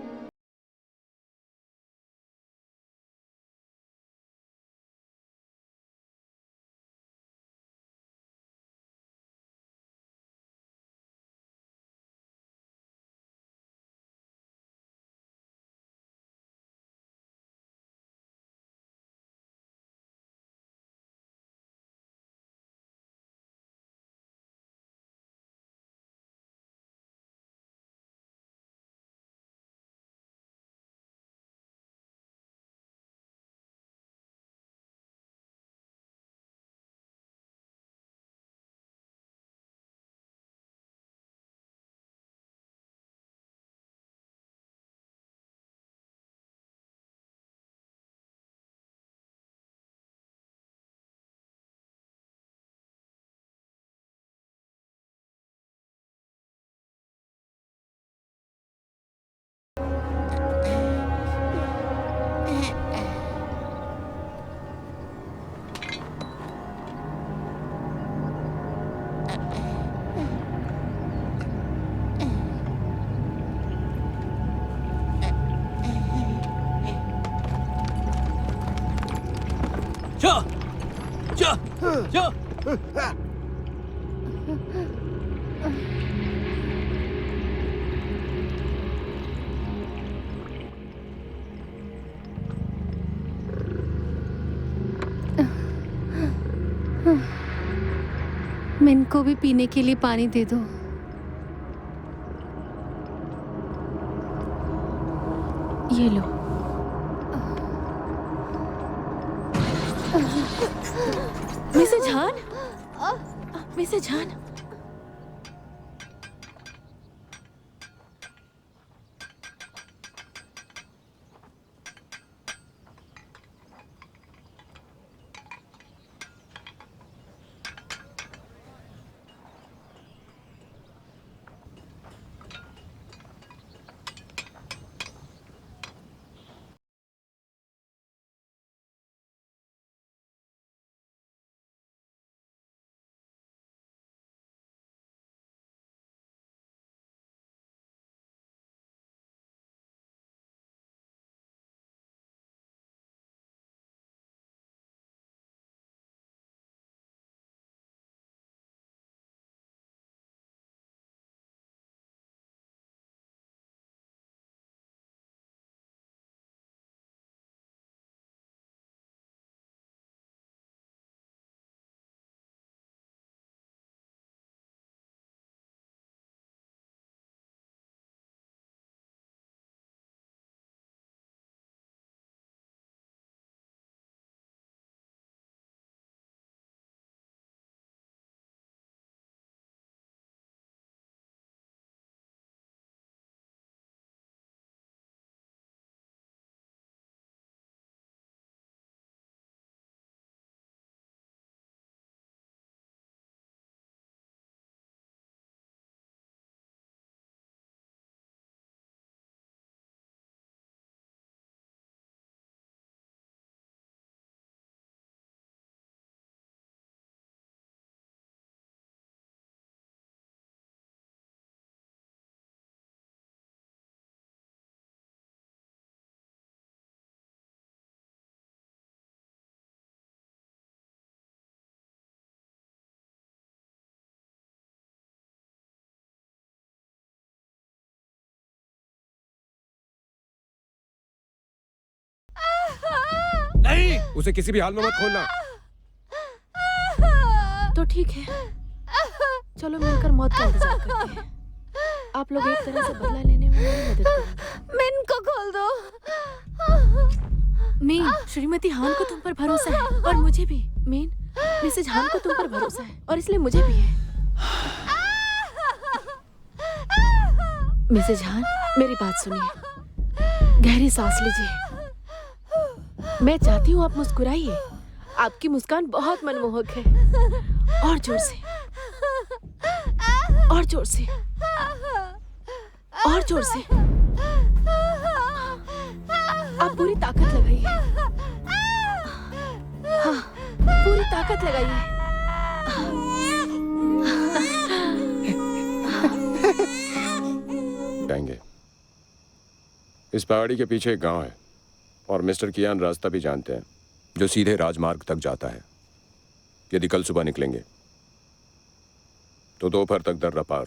मिन को भी पीने के लिए पानी दे दो। ये लो। मिसेज हान, मिसेज हान। नहीं, उसे किसी भी हाल में मत खोलना। तो ठीक है, चलो मिलकर मौत का इंतजार करते हैं। आप लोग एक तरह से बदला लेने में मेरी मदद करेंगे। मिन को खोल दो। मीन, श्रीमती हान को तुम पर भरोसा है और मुझे भी। मीन, मिसेज हान को तुम पर भरोसा है और इसलिए मुझे भी है। मिसेज हान, मेरी बात सुनिए। गहरी सांस लीजिए। मैं चाहती हूँ आप मुस्कुराइए। आपकी मुस्कान बहुत मनमोहक है। और जोर से, और जोर से, और जोर से। आप पूरी ताकत लगाइए। हाँ, पूरी ताकत लगाइए। जाएंगे। इस पहाड़ी के पीछे एक गांव है और मिस्टर कियान रास्ता भी जानते हैं जो सीधे राजमार्ग तक जाता है। यदि कल सुबह निकलेंगे तो दोपहर तक दर्रा पार।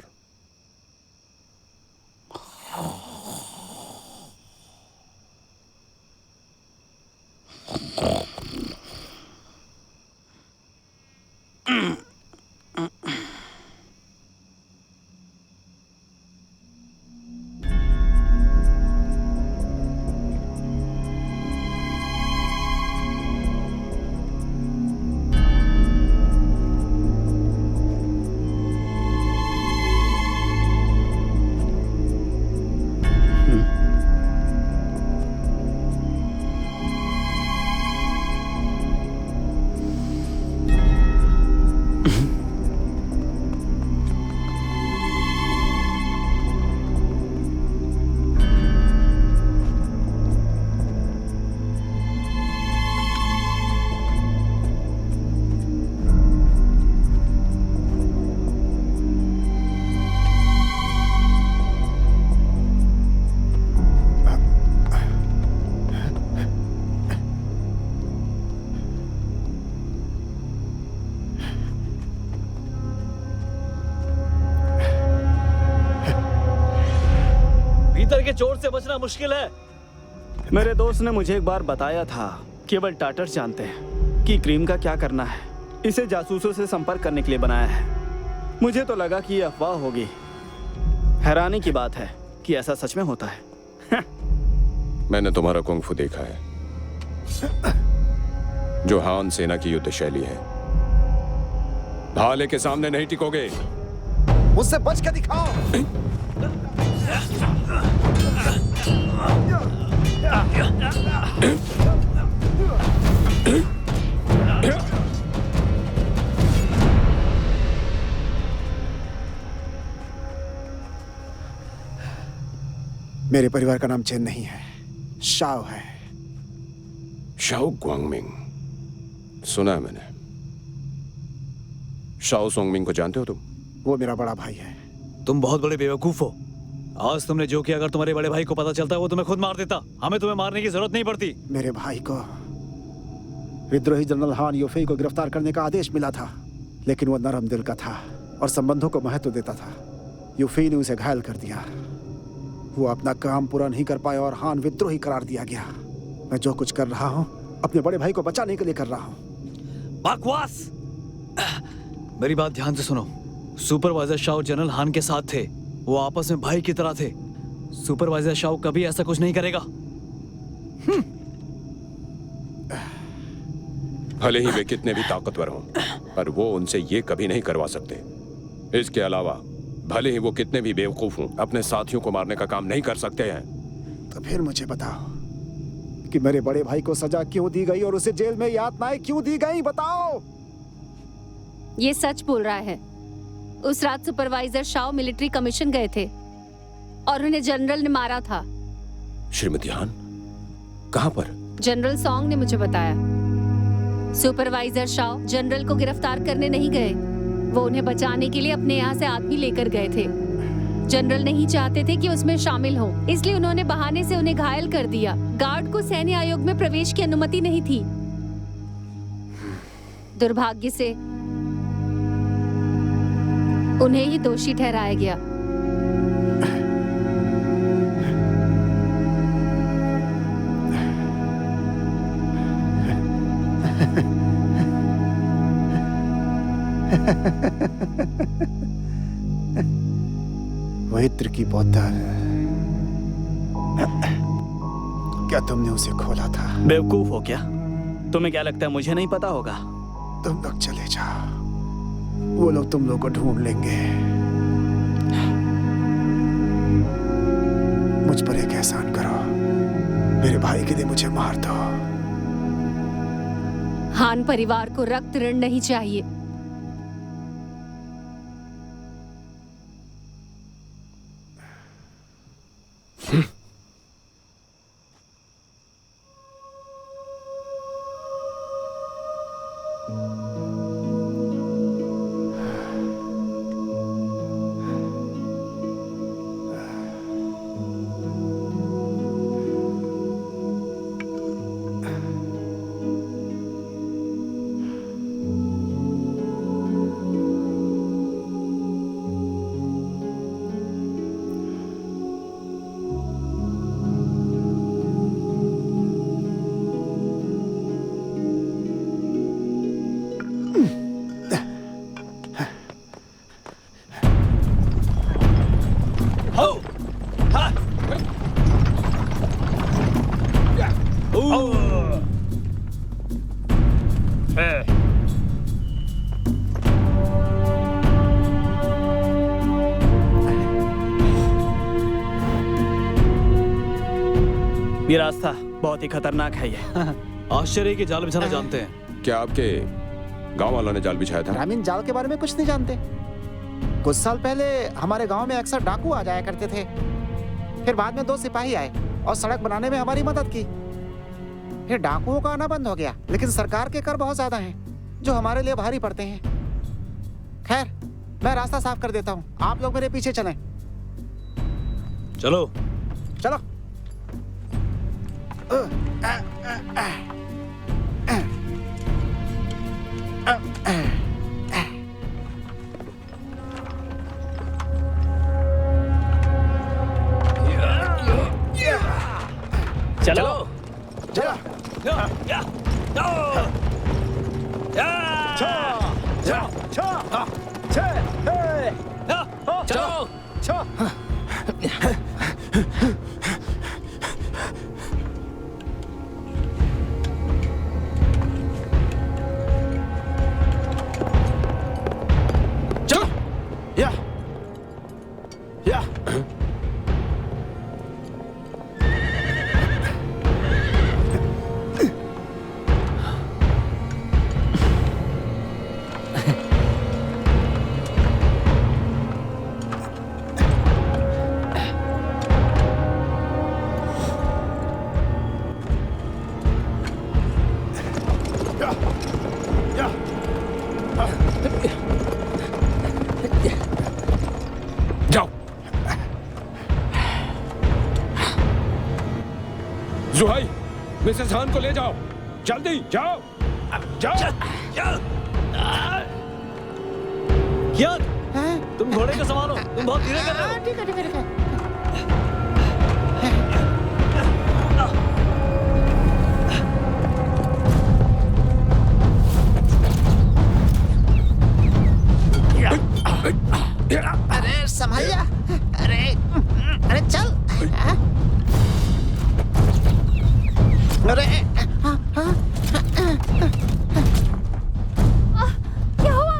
भीतर के चोट से बचना मुश्किल है। मेरे दोस्त ने मुझे एक बार बताया था, केवल टाटर्स जानते हैं कि क्रीम का क्या करना है। इसे जासूसों से संपर्क करने के लिए बनाया है। मुझे तो लगा कि ये अफवाह होगी। हैरानी की बात है कि ऐसा सच में होता है। मैंने तुम्हारा कुंग फू देखा है, जो हान सेना की युद्ध शैली है। भाले के सामने नहीं टिकोगे। मुझसे बच के दिखाओ। मेरे परिवार का नाम चेन नहीं है, शाओ है। शाओ ग्वांगमिंग, सुना है मैंने। शाओ सोंगमिंग को जानते हो तुम? वो मेरा बड़ा भाई है। तुम बहुत बड़े बेवकूफ हो। आज तुमने जो किया, अगर तुम्हारे बड़े भाई को पता चलता वो तुम्हें खुद मार देता। हमें तुम्हें मारने की जरूरत नहीं पड़ती। मेरे भाई को विद्रोही जनरल हान यूफेई को गिरफ्तार करने का आदेश मिला था, लेकिन वो नरम दिल का था और संबंधों को महत्व देता था। यूफेई ने उसे घायल कर दिया। वो अपना काम पूरा नहीं कर पाया और हान विद्रोही करार दिया गया। मैं जो कुछ कर रहा हूँ अपने बड़े भाई को बचाने के लिए कर रहा हूँ। बकवास! मेरी बात ध्यान से सुनो। सुपरवाइजर शाओ जनरल हान के साथ थे। वो आपस में भाई की तरह थे। सुपरवाइजर शाओ कभी ऐसा कुछ नहीं करेगा। भले ही वे कितने भी ताकतवर हों, पर वो उनसे ये कभी नहीं करवा सकते। इसके अलावा भले ही वो कितने भी बेवकूफ हों, अपने साथियों को मारने का काम नहीं कर सकते हैं। तो फिर मुझे बताओ कि मेरे बड़े भाई को सजा क्यों दी गई और उसे जेल में यातनाएं क्यों दी गई? बताओ। ये सच बोल रहा है। उस रात सुपरवाइजर शाओ मिलिट्री कमीशन गए थे और उन्हें जनरल ने मारा था। श्रीमती हान, कहां पर? जनरल सॉन्ग ने मुझे बताया। सुपरवाइजर शाओ जनरल को गिरफ्तार करने नहीं गए। वो उन्हें बचाने के लिए अपने यहाँ से आदमी लेकर गए थे। जनरल नहीं चाहते थे कि उसमें शामिल हो, इसलिए उन्होंने बहाने से उन्हें घायल कर दिया। गार्ड को सैन्य आयोग में प्रवेश की अनुमति नहीं थी। दुर्भाग्य से उन्हें ही दोषी ठहराया गया। वो इत्र की बोतल, क्या तुमने उसे खोला था? बेवकूफ हो क्या? तुम्हें क्या लगता है मुझे नहीं पता होगा? तुम लोग चले जाओ, वो लोग तुम लोग को ढूंढ लेंगे। मुझ पर एक एहसान करो, मेरे भाई के लिए मुझे मार दो। हान परिवार को रक्त ऋण नहीं चाहिए। ये रास्ता बहुत ही खतरनाक है। ये आश्चर्य की जाल बिछाना जानते हैं। क्या आपके गांव वालों ने जाल बिछाया था? ग्रामीण जाल के बारे में कुछ नहीं जानते। कुछ साल पहले हमारे गांव में अक्सर डाकू आ जाया करते थे। फिर बाद में 2 सिपाही आए और सड़क बनाने में हमारी मदद की। फिर डाकुओं का आना बंद हो गया, लेकिन सरकार के कर बहुत ज्यादा हैं, जो हमारे लिए भारी पड़ते हैं। खैर, मैं रास्ता साफ कर देता हूँ, आप लोग मेरे पीछे चलें। चलो चलो। चलो जुहाई, मिसेस हान को ले जाओ, जल्दी जाओ, जाओ। क्या तुम घोड़े को संभालो, तुम बहुत धीरे कर रहे हो। ठीक है, ठीक है, ठीक है। अरे संभालिए, अरे चल। अरे क्या हुआ?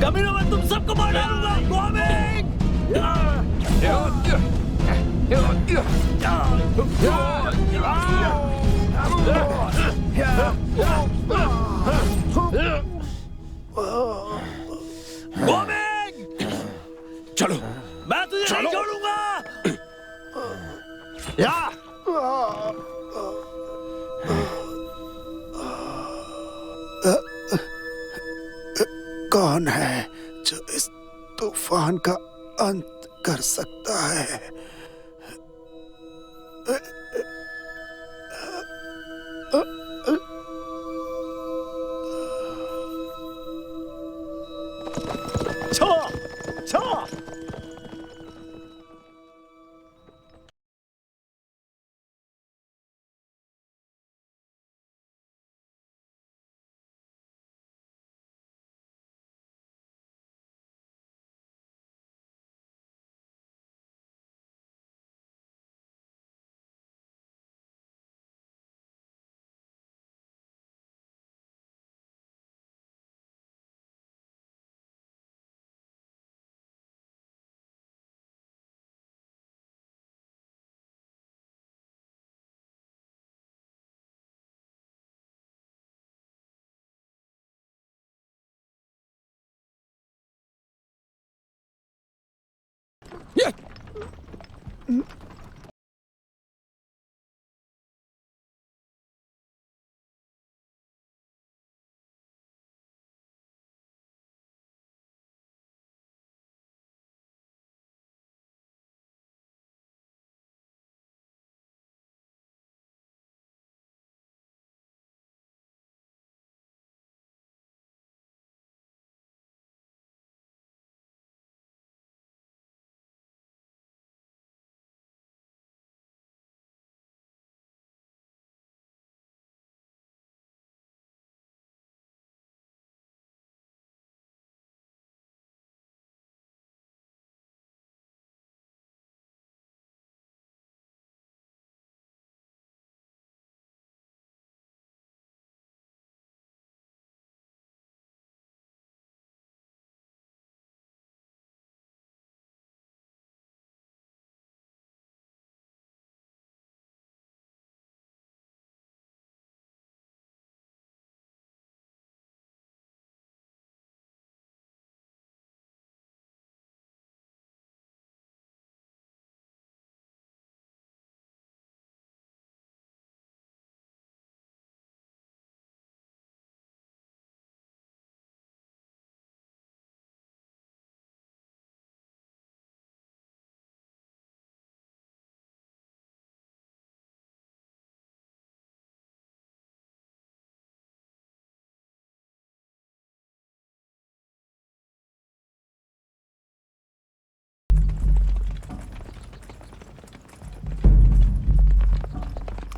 कमीनों में तुम सबको मार डालूंगा। चलो मैं तुझे नहीं छोड़ूंगा। कौन है जो इस तूफान का अंत कर सकता है?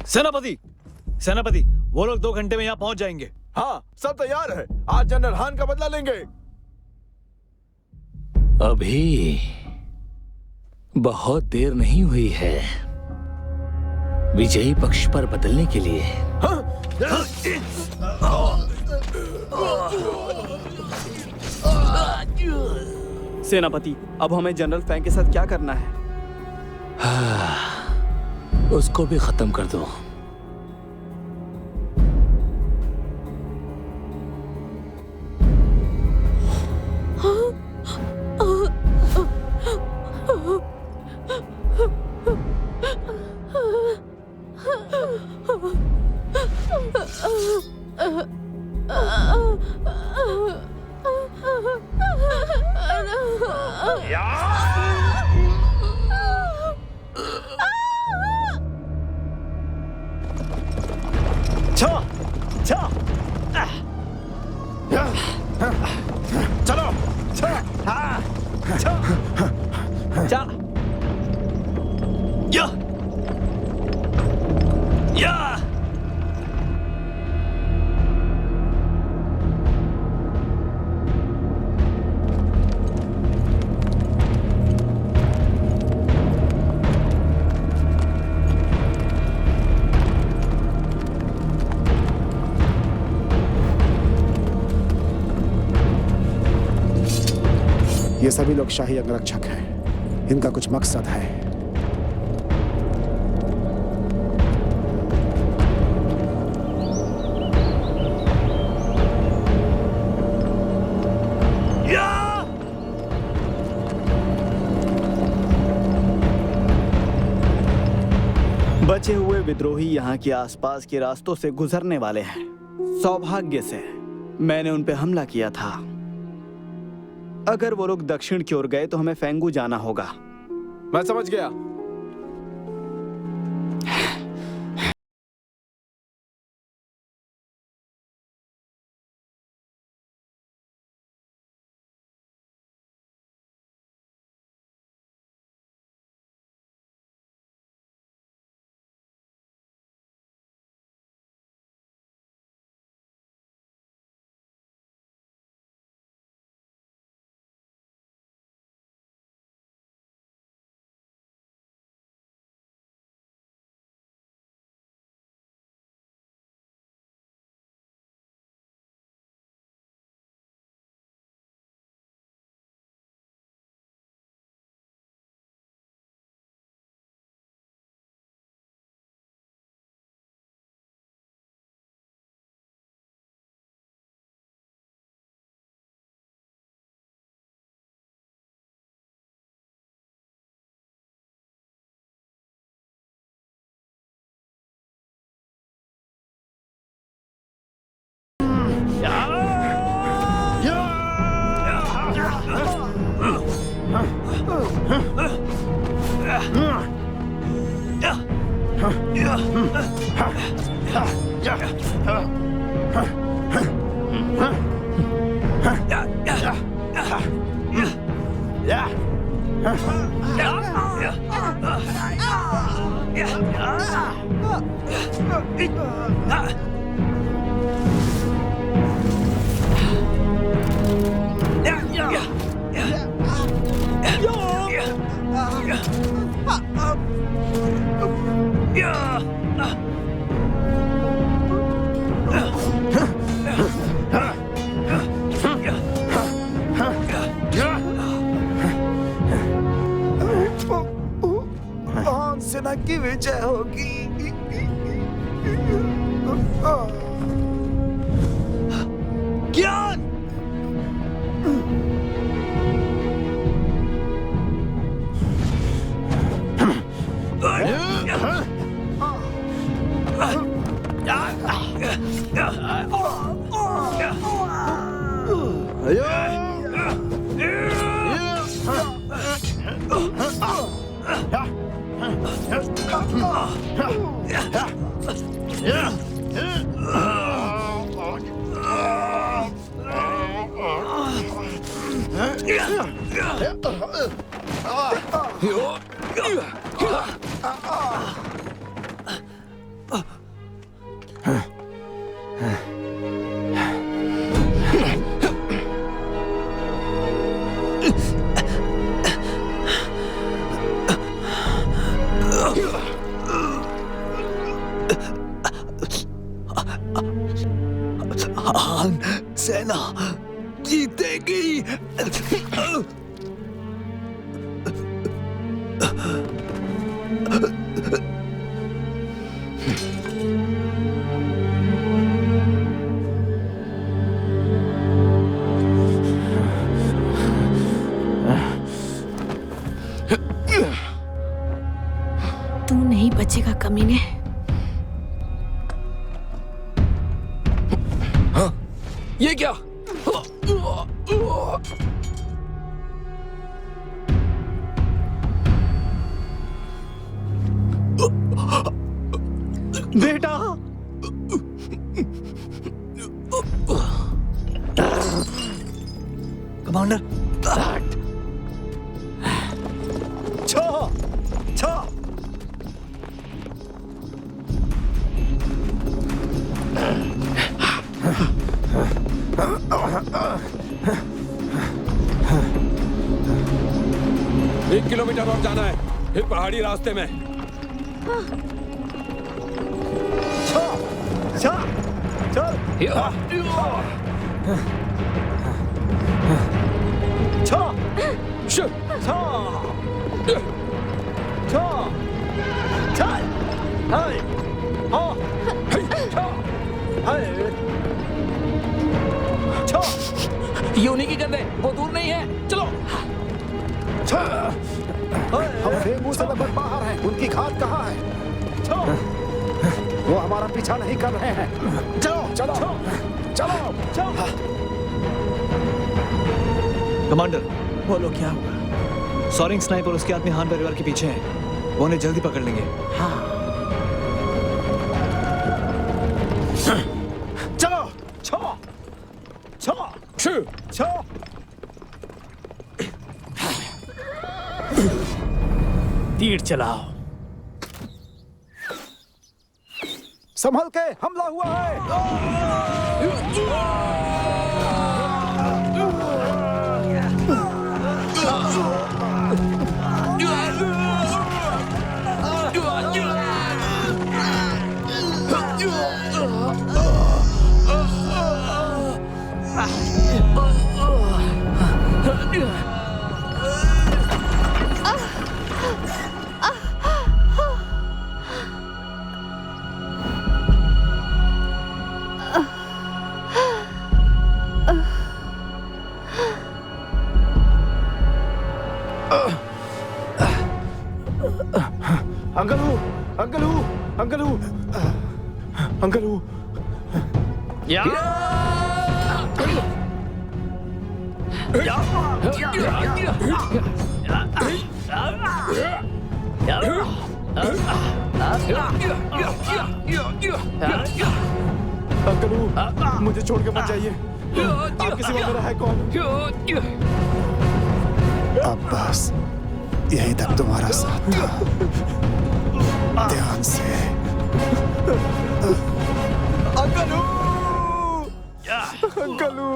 सेनापति, सेनापति, वो लोग 2 घंटे में यहाँ पहुंच जाएंगे। हाँ, सब तैयार है। आज जनरल हान का बदला लेंगे। अभी बहुत देर नहीं हुई है विजयी पक्ष पर बदलने के लिए। सेनापति, अब हमें जनरल फैंग के साथ क्या करना है? उसको भी खत्म कर दो। ये सभी लोग शाही अंगरक्षक हैं। इनका कुछ मकसद है। बचे हुए विद्रोही यहाँ के आसपास के रास्तों से गुजरने वाले हैं। सौभाग्य से मैंने उन पे हमला किया था। अगर वो लोग दक्षिण की ओर गए तो हमें फेंगू जाना होगा। मैं समझ गया। हान सेना की विजय होगी। ज्ञान हान सेना जीतेगी। तू नहीं बचेगा कमीने। ये क्या? बेटा कमांडर छो छो एक किलोमीटर और जाना है, फिर पहाड़ी रास्ते में। चल चल ये उन्हीं की गंद है, वो दूर नहीं है, चलो। हम डेंगू से लगभग बाहर हैं। उनकी घात कहाँ है? वो हमारा पीछा नहीं कर रहे हैं। चलो चलो चलो चलो। कमांडर, बोलो क्या हुआ? सॉरिंग स्नाइपर उसके आदमी हान परिवार के पीछे हैं। वो उन्हें जल्दी पकड़ लेंगे। चलो छो छो छो। तीर चलाओ। संभल के, हमला हुआ है। अंकलू या अंकलू, मुझे छोड़ के मत जाइए। आपके सिवा मेरा है कौन? अब्बास, यहीं तक तुम्हारा साथ था। ध्यान से। अंकलू, अंकलू।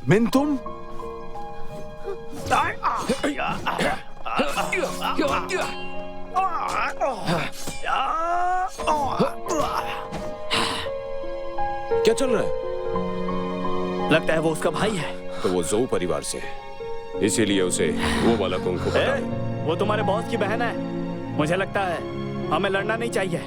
मिन, तुम? क्या चल रहा है? लगता है वो उसका भाई है। तो वो ज़ो परिवार से है, इसीलिए उसे वो वाला कुंग-फू पता है। वो तुम्हारे बॉस की बहन है। मुझे लगता है हमें लड़ना नहीं चाहिए।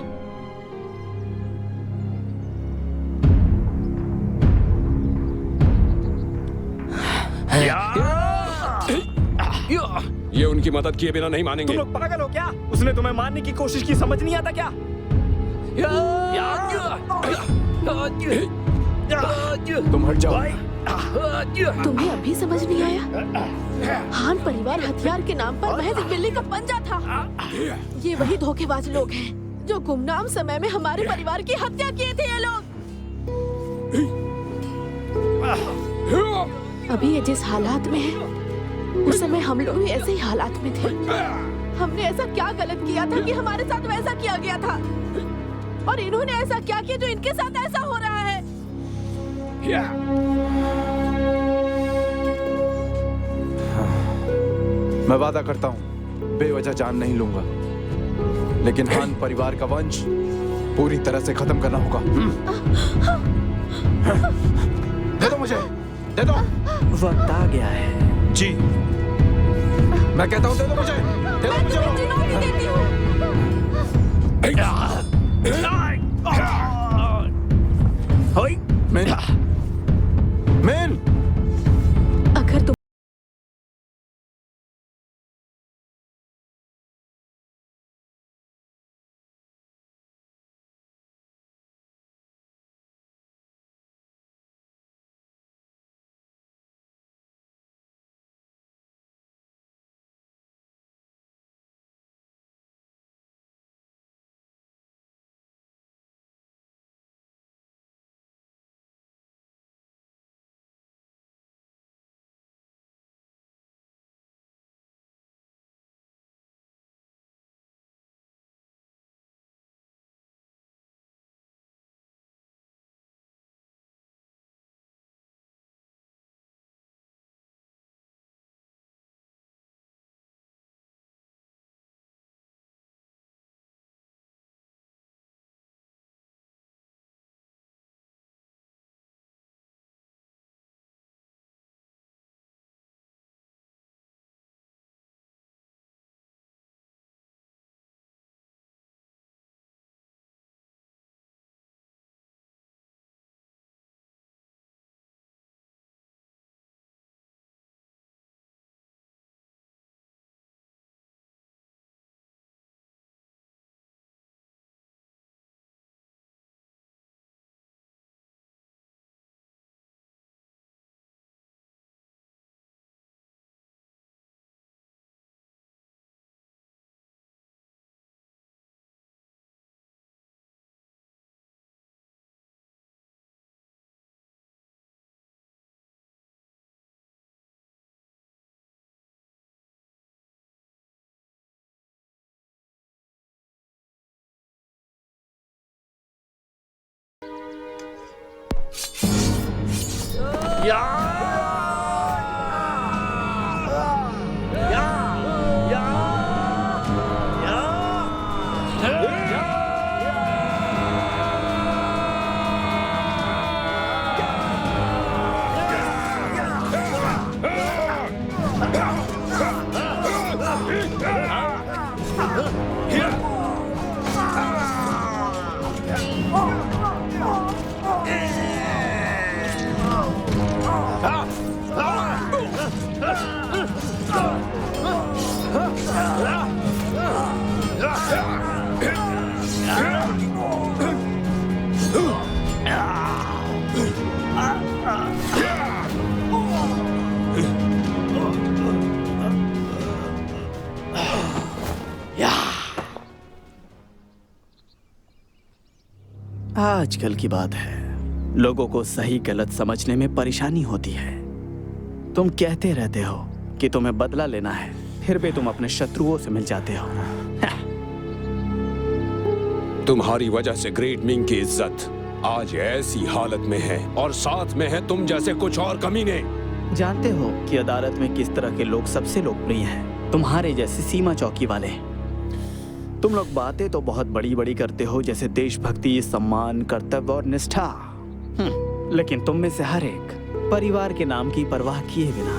ये उनकी मदद किए बिना नहीं मानेंगे। तुम लोग पागल हो क्या? उसने तुम्हें मारने की कोशिश की, समझ नहीं आता क्या? तुम हट जाओ। तुम्हें अभी समझ नहीं आया? हान परिवार हथियार के नाम पर महज एक बिल्ली का पंजा था। ये वही धोखेबाज लोग हैं जो गुमनाम समय में हमारे परिवार की हत्या किए थे। ये लोग अभी ये जिस हालात में है, उस समय हम लोग भी ऐसे ही हालात में थे। हमने ऐसा क्या गलत किया था कि हमारे साथ वैसा किया गया था, और इन्होंने ऐसा क्या किया जो इनके साथ ऐसा हो रहा है? मैं वादा करता हूँ बेवजह जान नहीं लूंगा, लेकिन हान परिवार का वंश पूरी तरह से खत्म करना होगा। दे दो मुझे, दे दो। वक्त आ गया है। जी, मैं कहता हूँ दे दो मुझे, दे दो मुझे। मैं चुनौती देती हूँ। Main, main. आजकल की बात है, लोगों को सही गलत समझने में परेशानी होती है। तुम कहते रहते हो कि तुम्हें बदला लेना है, फिर भी तुम अपने शत्रुओं से मिल जाते हो। तुम्हारी वजह से ग्रेट मिंग की इज्जत आज ऐसी हालत में है और साथ में है तुम जैसे कुछ और कमीने। जानते हो कि अदालत में किस तरह के लोग सबसे लोकप्रिय हैं? तुम्हारे जैसे सीमा चौकी वाले। तुम लोग बातें तो बहुत बड़ी बड़ी करते हो, जैसे देशभक्ति, सम्मान, कर्तव्य और निष्ठा, लेकिन तुम में से हर एक परिवार के नाम की परवाह किए बिना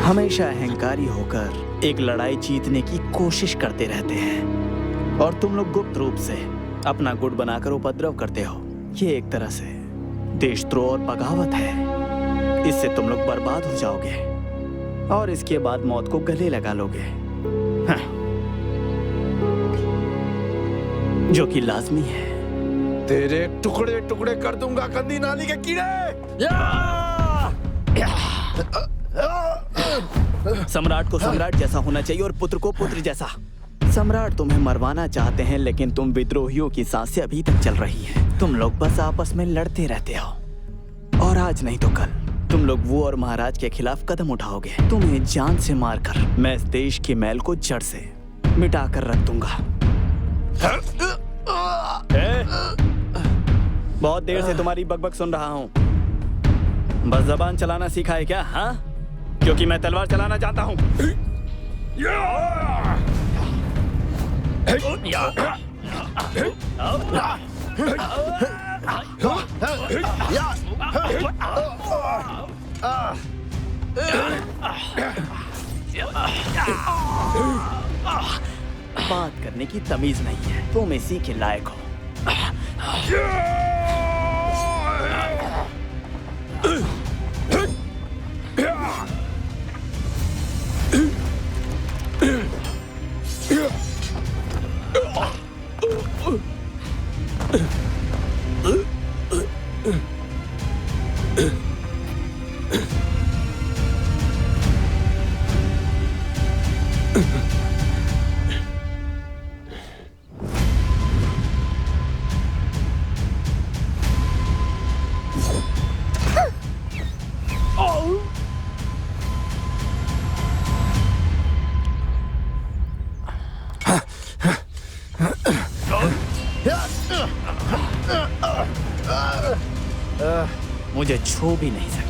हमेशा अहंकारी होकर एक लड़ाई जीतने की कोशिश करते रहते हैं। और तुम लोग गुप्त रूप से अपना गुट बनाकर उपद्रव करते हो। ये एक तरह से देशद्रोह और बगावत है। इससे तुम लोग बर्बाद हो जाओगे और इसके बाद मौत को गले लगा लोगे, जो कि लाजमी है। तेरे टुकड़े टुकड़े कर दूंगा गंदी नाली के कीड़े। सम्राट को सम्राट जैसा होना चाहिए और पुत्र को पुत्र जैसा। सम्राट तुम्हें मरवाना चाहते हैं, लेकिन तुम विद्रोहियों की सांसें अभी तक चल रही हैं। तुम लोग बस आपस में लड़ते रहते हो और आज नहीं तो कल तुम लोग वो और महाराज के खिलाफ कदम उठाओगे। तुम्हें जान से मारकर मैं इस देश के मैल को जड़ से मिटा कर रख दूंगा। बहुत देर से तुम्हारी बकबक सुन रहा हूँ। बस जबान चलाना सीखा है क्या? हाँ, क्योंकि मैं तलवार चलाना चाहता हूँ। बात करने की तमीज नहीं है, तुम इसी के लायक हो। मुझे छू भी नहीं सकते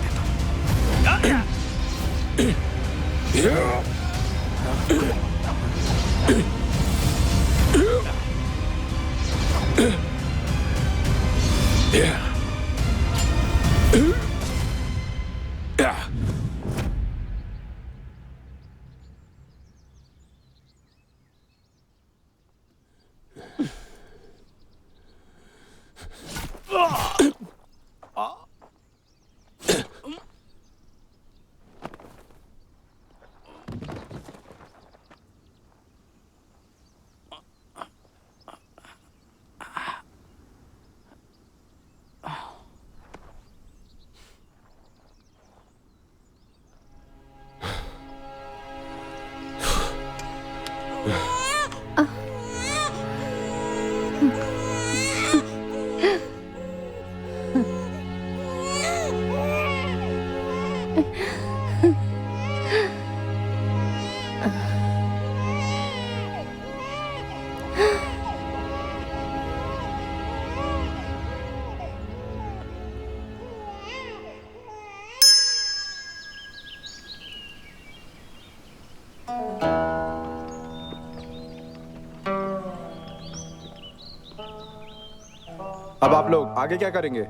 अब आप लोग आगे क्या करेंगे?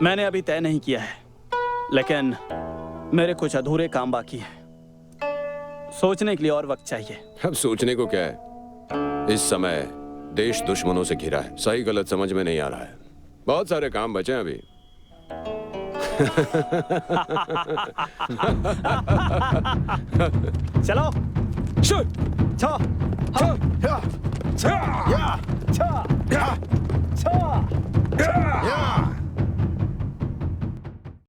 मैंने अभी तय नहीं किया है, लेकिन मेरे कुछ अधूरे काम बाकी है। सोचने के लिए और वक्त चाहिए। अब सोचने को क्या है? इस समय देश दुश्मनों से घिरा है, सही गलत समझ में नहीं आ रहा है। बहुत सारे काम बचे हैं अभी। चलो, शूट, छो, या